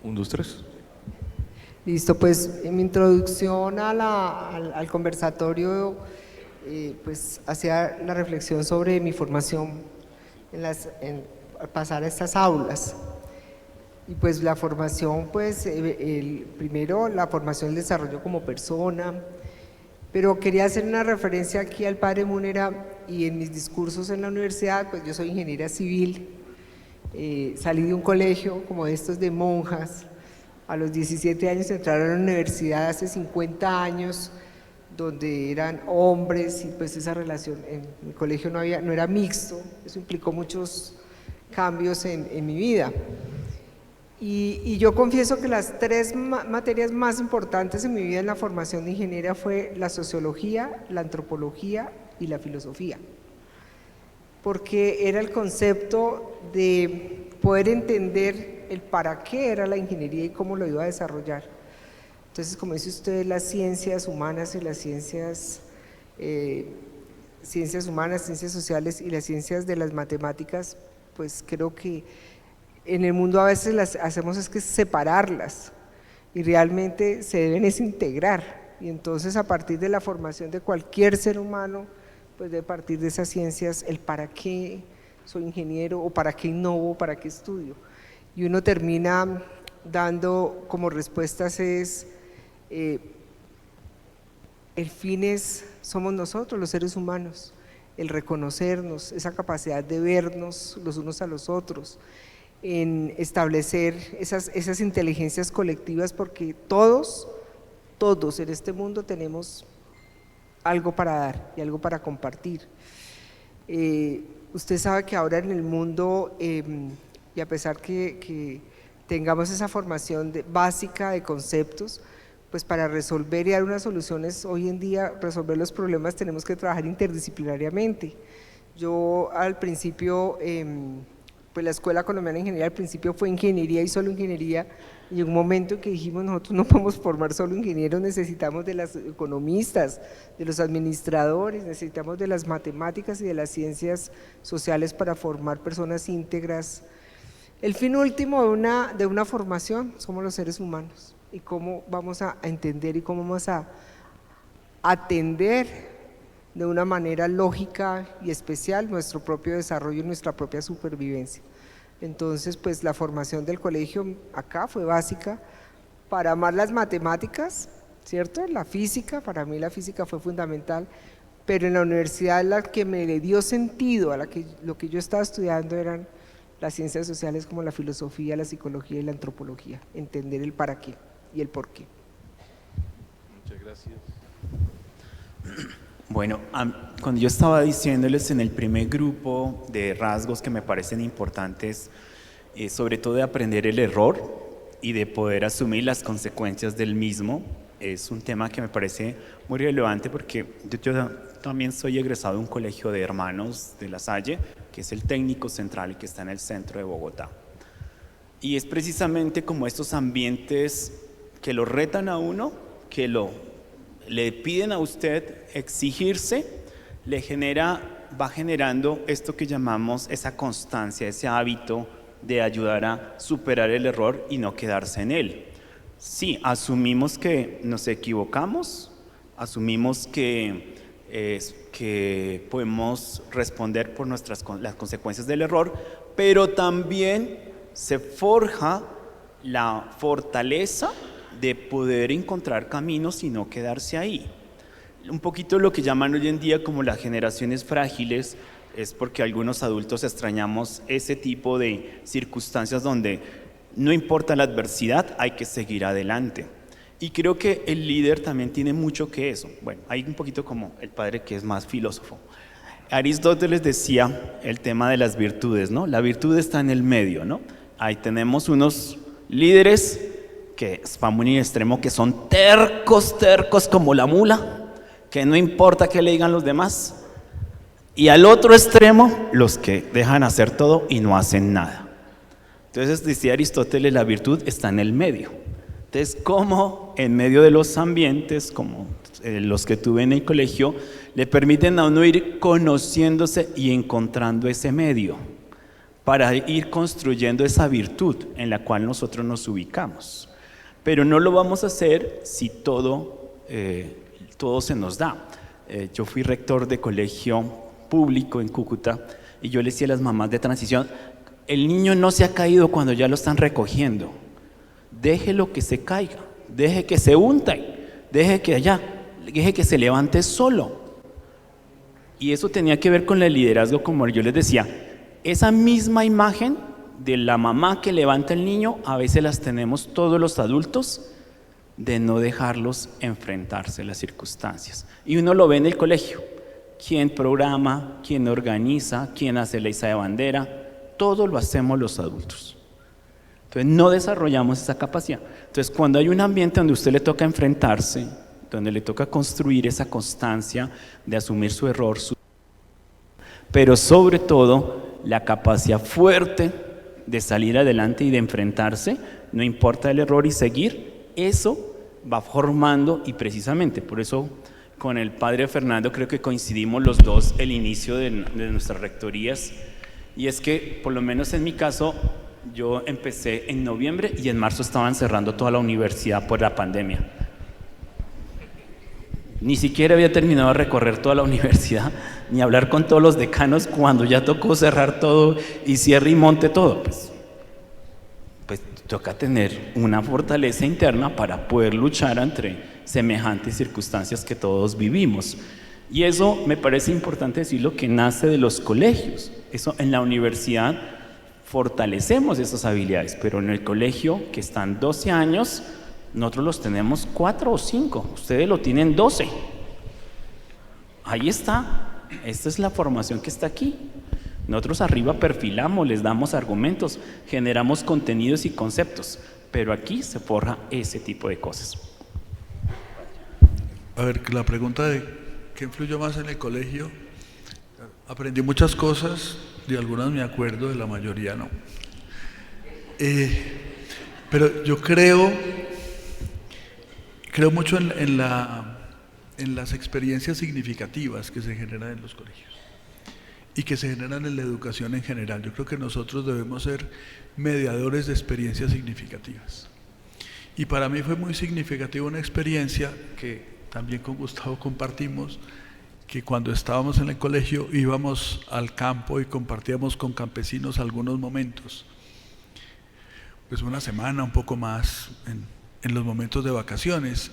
Un, dos, tres. Listo, pues en mi introducción al conversatorio, pues hacía la reflexión sobre mi formación al pasar a estas aulas. Y pues la formación, pues primero la formación, el desarrollo como persona, pero quería hacer una referencia aquí al padre Múnera, y en mis discursos en la universidad, pues yo soy ingeniera civil, salí de un colegio como estos de monjas, a los 17 años entraron a la universidad hace 50 años, donde eran hombres, y pues esa relación en mi colegio no era mixto, eso implicó muchos cambios en mi vida. Y yo confieso que las tres materias más importantes en mi vida en la formación de ingeniera fue la sociología, la antropología y la filosofía, porque era el concepto de poder entender el para qué era la ingeniería y cómo lo iba a desarrollar. Entonces, como dice usted, las ciencias humanas y las ciencias humanas, ciencias sociales y las ciencias de las matemáticas, pues creo que en el mundo a veces las hacemos es que separarlas, y realmente se deben es integrar. Y entonces, a partir de la formación de cualquier ser humano, pues debe partir de esas ciencias el para qué soy ingeniero, o para qué innovo, para qué estudio. Y uno termina dando como respuestas el fin somos nosotros, los seres humanos, el reconocernos, esa capacidad de vernos los unos a los otros, en establecer esas inteligencias colectivas, porque todos en este mundo tenemos algo para dar y algo para compartir. Usted sabe que ahora en el mundo, y a pesar que tengamos esa formación básica de conceptos, pues para resolver y dar unas soluciones, hoy en día resolver los problemas tenemos que trabajar interdisciplinariamente. Yo al principio, pues la Escuela Colombiana de Ingeniería al principio fue ingeniería y solo ingeniería, y llegó un momento en que dijimos, nosotros no podemos formar solo ingenieros, necesitamos de los economistas, de los administradores, necesitamos de las matemáticas y de las ciencias sociales para formar personas íntegras. El fin último de una formación somos los seres humanos, y cómo vamos a entender y cómo vamos a atender de una manera lógica y especial nuestro propio desarrollo y nuestra propia supervivencia. Entonces, pues la formación del colegio acá fue básica para amar las matemáticas, ¿cierto? La física, para mí la física fue fundamental, pero en la universidad la que me le dio sentido a lo que yo estaba estudiando eran las ciencias sociales como la filosofía, la psicología y la antropología, entender el para qué y el por qué. Muchas gracias. Bueno, cuando yo estaba diciéndoles en el primer grupo de rasgos que me parecen importantes, sobre todo de aprender el error y de poder asumir las consecuencias del mismo, es un tema que me parece muy relevante porque yo también soy egresado de un colegio de hermanos de La Salle, que es el técnico central y que está en el centro de Bogotá. Y es precisamente como estos ambientes que lo retan a uno, que le piden a usted exigirse, va generando esto que llamamos esa constancia, ese hábito de ayudar a superar el error y no quedarse en él. Sí, asumimos que nos equivocamos, asumimos que podemos responder por las consecuencias del error, pero también se forja la fortaleza de poder encontrar caminos y no quedarse ahí. Un poquito lo que llaman hoy en día como las generaciones frágiles es porque algunos adultos extrañamos ese tipo de circunstancias donde no importa la adversidad, hay que seguir adelante. Y creo que el líder también tiene mucho que eso. Bueno, hay un poquito como el padre que es más filósofo. Aristóteles decía el tema de las virtudes, ¿no? La virtud está en el medio, ¿no? Ahí tenemos unos líderes que van muy extremo, que son tercos como la mula, que no importa qué le digan los demás. Y al otro extremo, los que dejan hacer todo y no hacen nada. Entonces, decía Aristóteles, la virtud está en el medio. Entonces, como en medio de los ambientes, como los que tuve en el colegio, le permiten a uno ir conociéndose y encontrando ese medio para ir construyendo esa virtud en la cual nosotros nos ubicamos. Pero no lo vamos a hacer si todo se nos da. Yo fui rector de colegio público en Cúcuta y yo le decía a las mamás de transición, el niño no se ha caído cuando ya lo están recogiendo, déjelo que se caiga, deje que se unte, deje que se levante solo. Y eso tenía que ver con el liderazgo, como yo les decía, esa misma imagen de la mamá que levanta el niño, a veces las tenemos todos los adultos, de no dejarlos enfrentarse a las circunstancias. Y uno lo ve en el colegio, quién programa, quién organiza, quién hace la izada de bandera, todo lo hacemos los adultos. Entonces no desarrollamos esa capacidad. Entonces cuando hay un ambiente donde a usted le toca enfrentarse, donde le toca construir esa constancia de asumir su error, pero sobre todo la capacidad fuerte de salir adelante y de enfrentarse, no importa el error y seguir, eso va formando. Y precisamente por eso con el padre Fernando creo que coincidimos los dos el inicio de nuestras rectorías, y es que por lo menos en mi caso yo empecé en noviembre y en marzo estaban cerrando toda la universidad por la pandemia. Ni siquiera había terminado de recorrer toda la universidad ni hablar con todos los decanos cuando ya tocó cerrar todo y cierre y monte todo. Pues toca tener una fortaleza interna para poder luchar entre semejantes circunstancias que todos vivimos. Y eso me parece importante decirlo, que nace de los colegios. Eso en la universidad fortalecemos esas habilidades, pero en el colegio, que están 12 años, nosotros los tenemos 4 o 5, ustedes lo tienen 12. Ahí está, esta es la formación que está aquí. Nosotros arriba perfilamos, les damos argumentos, generamos contenidos y conceptos, pero aquí se forja ese tipo de cosas. A ver, la pregunta de ¿qué influyó más en el colegio? Aprendí muchas cosas, de algunas me acuerdo, de la mayoría no. Pero yo creo mucho en las experiencias significativas que se generan en los colegios y que se generan en la educación en general. Yo creo que nosotros debemos ser mediadores de experiencias significativas. Y para mí fue muy significativa una experiencia que también con Gustavo compartimos, que cuando estábamos en el colegio íbamos al campo y compartíamos con campesinos algunos momentos, pues una semana, un poco más, en los momentos de vacaciones.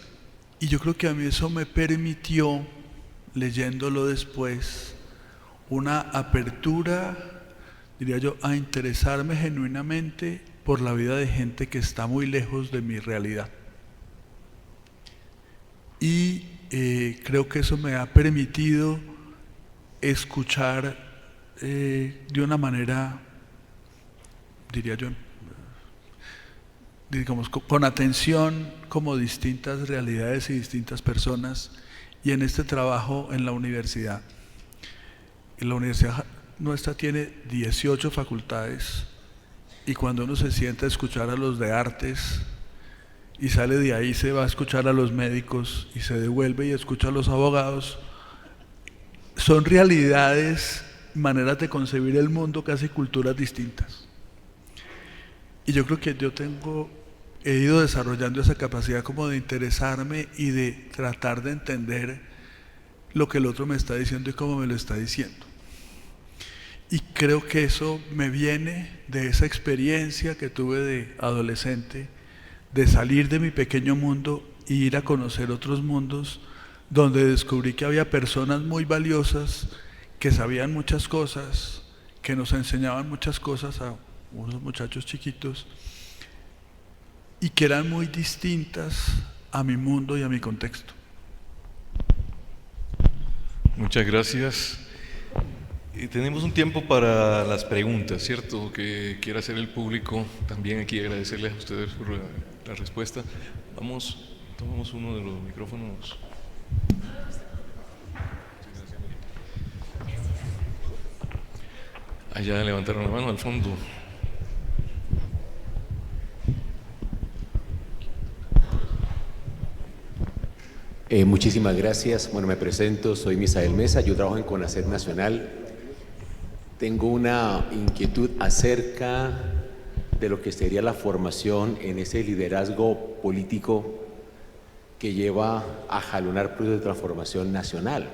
Y yo creo que a mí eso me permitió, leyéndolo después, una apertura, diría yo, a interesarme genuinamente por la vida de gente que está muy lejos de mi realidad. Y creo que eso me ha permitido escuchar de una manera, diría yo, digamos, con atención, como distintas realidades y distintas personas. Y en este trabajo en la universidad nuestra tiene 18 facultades, y cuando uno se sienta a escuchar a los de artes y sale de ahí, se va a escuchar a los médicos y se devuelve y escucha a los abogados, son realidades, maneras de concebir el mundo, casi culturas distintas. Y yo creo que he ido desarrollando esa capacidad como de interesarme y de tratar de entender lo que el otro me está diciendo y cómo me lo está diciendo. Y creo que eso me viene de esa experiencia que tuve de adolescente, de salir de mi pequeño mundo e ir a conocer otros mundos, donde descubrí que había personas muy valiosas, que sabían muchas cosas, que nos enseñaban muchas cosas a unos muchachos chiquitos, y que eran muy distintas a mi mundo y a mi contexto. Muchas gracias. Tenemos un tiempo para las preguntas, ¿cierto? Que quiera hacer el público. También aquí agradecerles a ustedes por la respuesta. Tomamos uno de los micrófonos. Allá levantaron la mano al fondo. Muchísimas gracias. Bueno, me presento, soy Misael Mesa, yo trabajo en CONACET Nacional. Tengo una inquietud acerca de lo que sería la formación en ese liderazgo político que lleva a jalonar procesos de transformación nacional.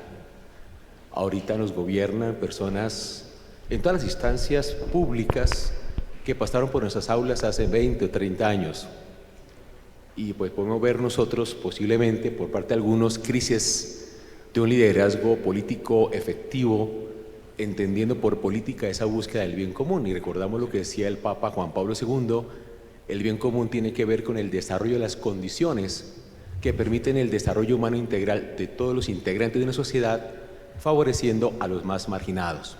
Ahorita nos gobiernan personas en todas las instancias públicas que pasaron por nuestras aulas hace 20 o 30 años. Y pues podemos ver nosotros posiblemente por parte de algunos crisis de un liderazgo político efectivo, entendiendo por política esa búsqueda del bien común. Y recordamos lo que decía el Papa Juan Pablo II, el bien común tiene que ver con el desarrollo de las condiciones que permiten el desarrollo humano integral de todos los integrantes de una sociedad, favoreciendo a los más marginados.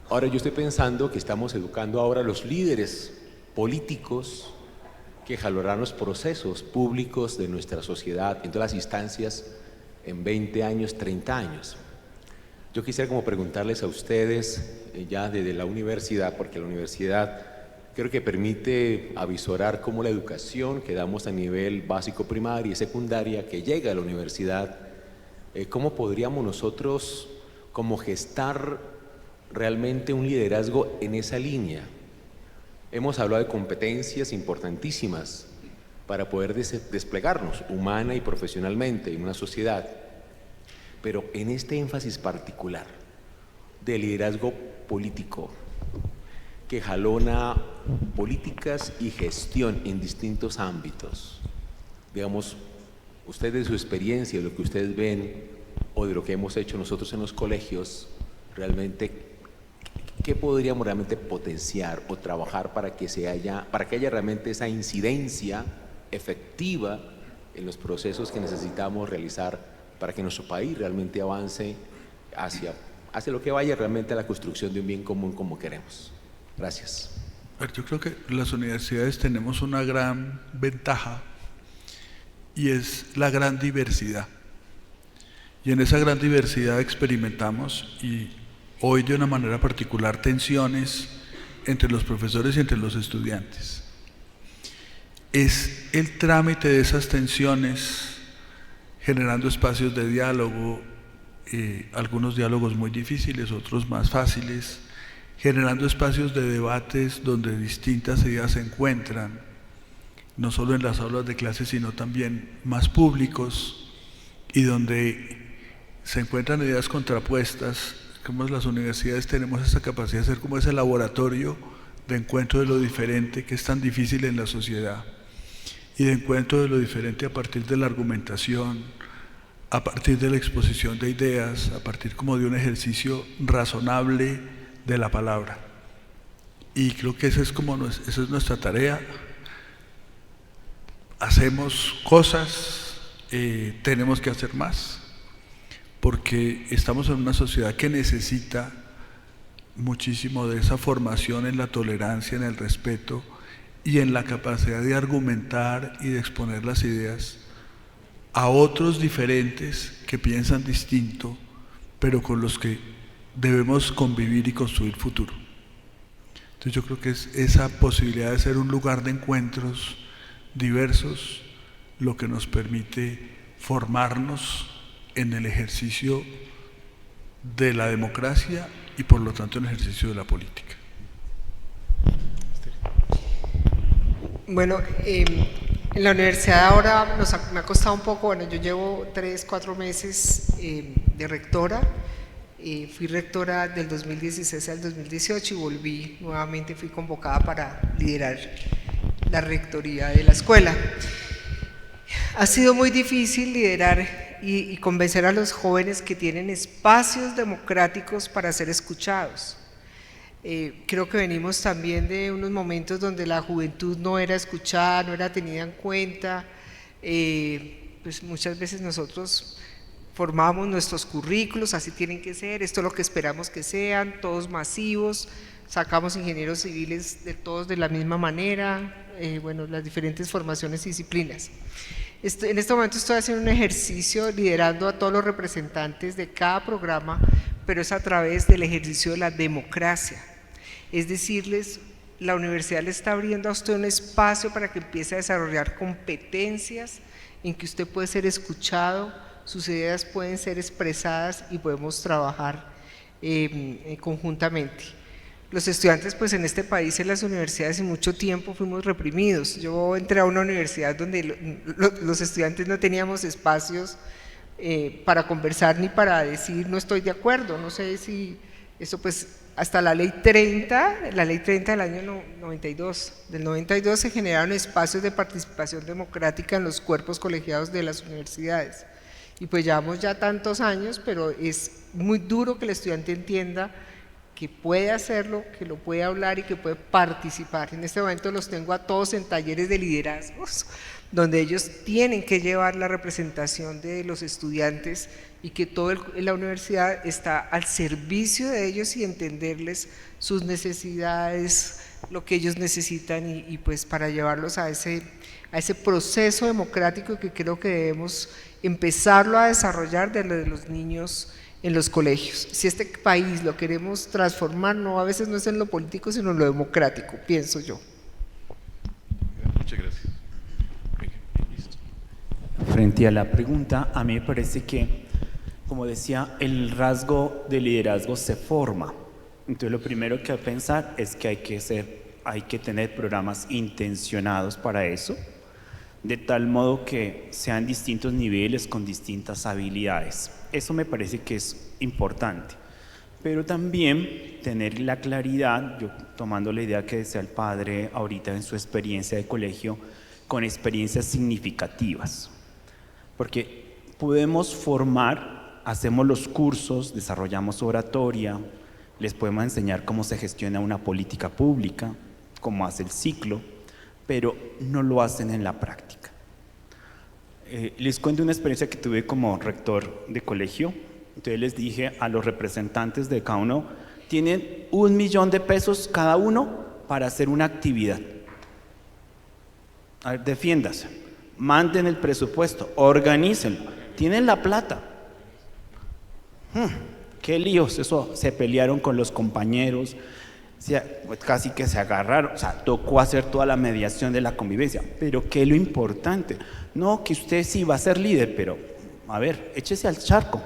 Ahora yo estoy pensando que estamos educando ahora a los líderes políticos que jalonarán los procesos públicos de nuestra sociedad en todas las instancias en 20 años, 30 años. Yo quisiera como preguntarles a ustedes, ya desde la universidad, porque la universidad creo que permite avisorar cómo la educación que damos a nivel básico, primaria y secundaria, que llega a la universidad, cómo podríamos nosotros como gestar realmente un liderazgo en esa línea. Hemos hablado de competencias importantísimas para poder desplegarnos humana y profesionalmente en una sociedad, pero en este énfasis particular de liderazgo político que jalona políticas y gestión en distintos ámbitos, digamos, ustedes de su experiencia, de lo que ustedes ven o de lo que hemos hecho nosotros en los colegios, realmente, ¿qué podríamos realmente potenciar o trabajar para que haya realmente esa incidencia efectiva en los procesos que necesitamos realizar para que nuestro país realmente avance hacia lo que vaya realmente a la construcción de un bien común como queremos? Gracias. Yo creo que las universidades tenemos una gran ventaja y es la gran diversidad. Y en esa gran diversidad experimentamos y hoy de una manera particular tensiones entre los profesores y entre los estudiantes. Es el trámite de esas tensiones generando espacios de diálogo, algunos diálogos muy difíciles, otros más fáciles, generando espacios de debates donde distintas ideas se encuentran, no solo en las aulas de clase, sino también más públicos, y donde se encuentran ideas contrapuestas. Como las universidades tenemos esa capacidad de ser como ese laboratorio de encuentro de lo diferente que es tan difícil en la sociedad, y de encuentro de lo diferente a partir de la argumentación, a partir de la exposición de ideas, a partir como de un ejercicio razonable de la palabra. Y creo que esa es nuestra tarea. Hacemos cosas, tenemos que hacer más, porque estamos en una sociedad que necesita muchísimo de esa formación en la tolerancia, en el respeto y en la capacidad de argumentar y de exponer las ideas a otros diferentes que piensan distinto, pero con los que debemos convivir y construir futuro. Entonces yo creo que es esa posibilidad de ser un lugar de encuentros diversos lo que nos permite formarnos en el ejercicio de la democracia y por lo tanto en el ejercicio de la política. Bueno, en la universidad ahora me ha costado un poco, bueno, yo llevo 3-4 meses de rectora, fui rectora del 2016 al 2018 y volví nuevamente, fui convocada para liderar la rectoría de la escuela. Ha sido muy difícil liderar y convencer a los jóvenes que tienen espacios democráticos para ser escuchados. Creo que venimos también de unos momentos donde la juventud no era escuchada, no era tenida en cuenta, pues muchas veces nosotros formamos nuestros currículos, así tienen que ser, esto es lo que esperamos que sean, todos masivos, sacamos ingenieros civiles de todos de la misma manera, bueno, las diferentes formaciones y disciplinas. En este momento estoy haciendo un ejercicio liderando a todos los representantes de cada programa, pero es a través del ejercicio de la democracia. Es decirles, la universidad le está abriendo a usted un espacio para que empiece a desarrollar competencias en que usted puede ser escuchado, sus ideas pueden ser expresadas y podemos trabajar conjuntamente. Los estudiantes, pues en este país, en las universidades, en mucho tiempo fuimos reprimidos. Yo entré a una universidad donde los estudiantes no teníamos espacios para conversar ni para decir no estoy de acuerdo. No sé si eso, pues hasta la ley 30 del año 92, del 92 se generaron espacios de participación democrática en los cuerpos colegiados de las universidades. Y pues llevamos ya tantos años, pero es muy duro que el estudiante entienda que puede hacerlo, que lo puede hablar y que puede participar. En este momento los tengo a todos en talleres de liderazgos, donde ellos tienen que llevar la representación de los estudiantes y que toda la universidad está al servicio de ellos y entenderles sus necesidades, lo que ellos necesitan y pues para llevarlos a ese proceso democrático que creo que debemos empezarlo a desarrollar desde los niños en los colegios. Si este país lo queremos transformar, no, a veces no es en lo político, sino en lo democrático, pienso yo. Muchas gracias. Frente a la pregunta, a mí me parece que, como decía, el rasgo de liderazgo se forma. Entonces, lo primero que hay que pensar es que hay que tener programas intencionados para eso, de tal modo que sean distintos niveles con distintas habilidades. Eso me parece que es importante, pero también tener la claridad, yo tomando la idea que decía el padre ahorita en su experiencia de colegio, con experiencias significativas, porque podemos formar, hacemos los cursos, desarrollamos oratoria, les podemos enseñar cómo se gestiona una política pública, cómo hace el ciclo, pero no lo hacen en la práctica. Les cuento una experiencia que tuve como rector de colegio. Entonces les dije a los representantes de cada uno, tienen $1.000.000 cada uno para hacer una actividad. A ver, defiéndase, manden el presupuesto, organícenlo, tienen la plata. ¿Qué líos? Eso, se pelearon con los compañeros, casi que se agarraron, o sea, tocó hacer toda la mediación de la convivencia. Pero ¿qué es lo importante? No, que usted sí va a ser líder, pero a ver, échese al charco.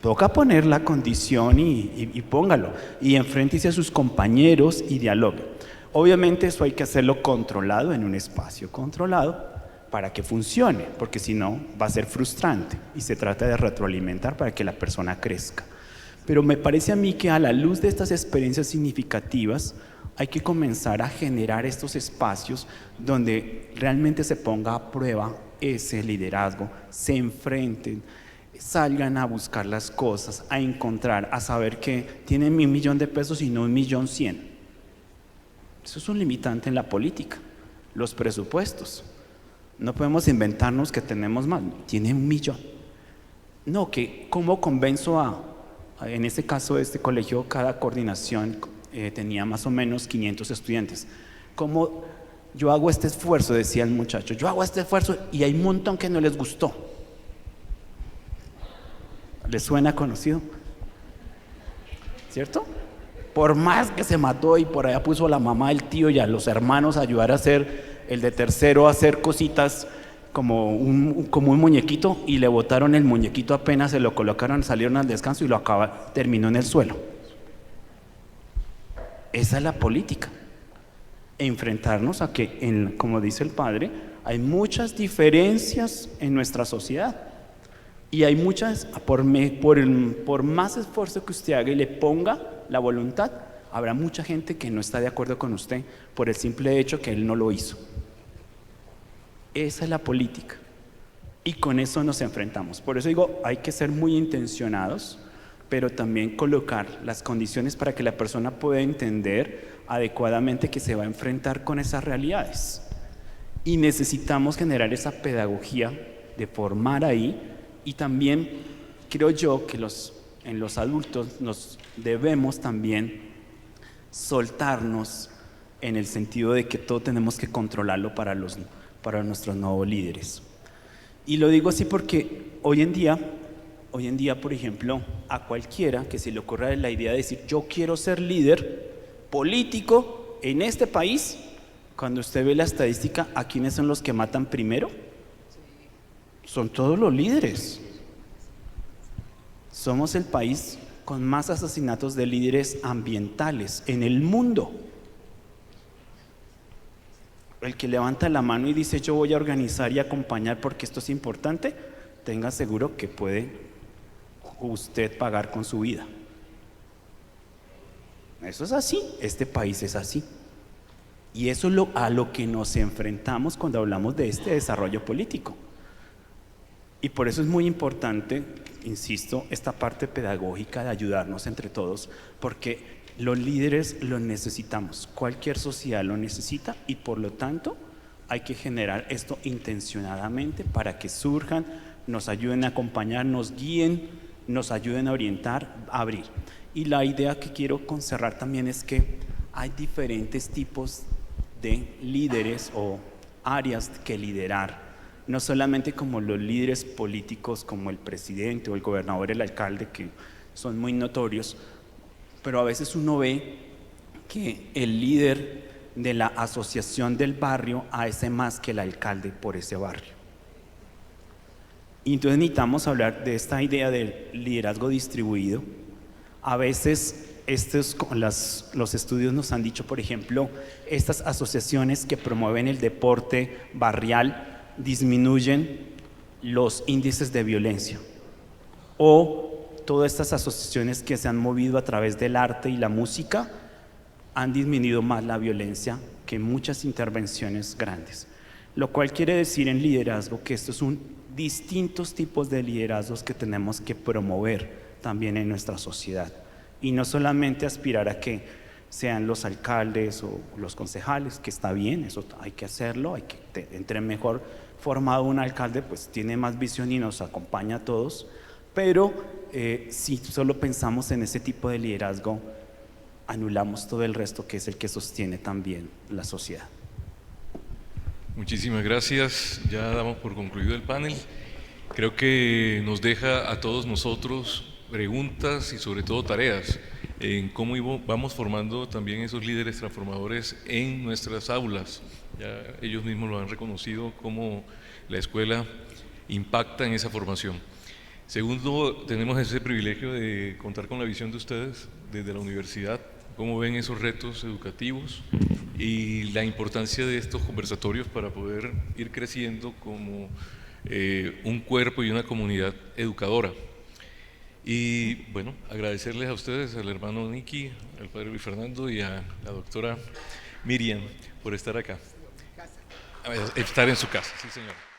Toca poner la condición y póngalo, y enfréntese a sus compañeros y dialogue. Obviamente eso hay que hacerlo controlado, en un espacio controlado, para que funcione, porque si no va a ser frustrante, y se trata de retroalimentar para que la persona crezca. Pero me parece a mí que a la luz de estas experiencias significativas hay que comenzar a generar estos espacios donde realmente se ponga a prueba ese liderazgo, se enfrenten, salgan a buscar las cosas, a encontrar, a saber que tienen 1.000.000 de pesos y no 1.100.000. Eso es un limitante en la política, los presupuestos. No podemos inventarnos que tenemos más, tiene 1.000.000. No, que ¿cómo convenzo en este caso de este colegio, cada coordinación tenía más o menos 500 estudiantes? ¿Cómo yo hago este esfuerzo? Decía el muchacho, yo hago este esfuerzo y hay un montón que no les gustó. ¿Les suena conocido? ¿Cierto? Por más que se mató y por allá puso a la mamá del tío y a los hermanos a ayudar a hacer, el de tercero a hacer cositas como un muñequito, y le botaron el muñequito, apenas se lo colocaron, salieron al descanso y terminó en el suelo. Esa es la política. Enfrentarnos a que, como dice el padre, hay muchas diferencias en nuestra sociedad. Y hay muchas, por más esfuerzo que usted haga y le ponga la voluntad, habrá mucha gente que no está de acuerdo con usted por el simple hecho que él no lo hizo. Esa es la política. Y con eso nos enfrentamos. Por eso digo, hay que ser muy intencionados, pero también colocar las condiciones para que la persona pueda entender adecuadamente que se va a enfrentar con esas realidades. Y necesitamos generar esa pedagogía de formar ahí. Y también creo yo que en los adultos nos debemos también soltarnos, en el sentido de que todo tenemos que controlarlo para nuestros nuevos líderes. Y lo digo así porque hoy en día, por ejemplo, a cualquiera que se le ocurra la idea de decir yo quiero ser líder político en este país, cuando usted ve la estadística, ¿a quiénes son los que matan primero? Son todos los líderes. Somos el país con más asesinatos de líderes ambientales en el mundo. El que levanta la mano y dice yo voy a organizar y acompañar porque esto es importante, tenga seguro que puede usted pagar con su vida. Eso es así, este país es así. Y eso es a lo que nos enfrentamos cuando hablamos de este desarrollo político. Y por eso es muy importante, insisto, esta parte pedagógica de ayudarnos entre todos, porque los líderes los necesitamos, cualquier sociedad lo necesita, y por lo tanto hay que generar esto intencionadamente para que surjan, nos ayuden a acompañar, nos guíen, nos ayuden a orientar, a abrir. Y la idea que quiero cerrar también es que hay diferentes tipos de líderes o áreas que liderar. No solamente como los líderes políticos como el presidente o el gobernador, el alcalde, que son muy notorios, pero a veces uno ve que el líder de la asociación del barrio hace más que el alcalde por ese barrio. Y entonces necesitamos hablar de esta idea del liderazgo distribuido. A veces los estudios nos han dicho, por ejemplo, estas asociaciones que promueven el deporte barrial disminuyen los índices de violencia, o todas estas asociaciones que se han movido a través del arte y la música han disminuido más la violencia que muchas intervenciones grandes, lo cual quiere decir en liderazgo que estos son distintos tipos de liderazgos que tenemos que promover también en nuestra sociedad, y no solamente aspirar a que sean los alcaldes o los concejales, que está bien, eso hay que hacerlo, hay que entre mejor formado un alcalde, pues tiene más visión y nos acompaña a todos, pero si solo pensamos en ese tipo de liderazgo, anulamos todo el resto, que es el que sostiene también la sociedad. Muchísimas gracias, ya damos por concluido el panel. Creo que nos deja a todos nosotros preguntas y sobre todo tareas en cómo vamos formando también esos líderes transformadores en nuestras aulas. Ya ellos mismos lo han reconocido, cómo la escuela impacta en esa formación. Segundo, tenemos ese privilegio de contar con la visión de ustedes desde la universidad, cómo ven esos retos educativos y la importancia de estos conversatorios para poder ir creciendo como un cuerpo y una comunidad educadora. Y bueno, agradecerles a ustedes, al hermano Nicky, al padre Luis Fernando y a la doctora Miriam por estar acá. Estar en su casa, sí señor.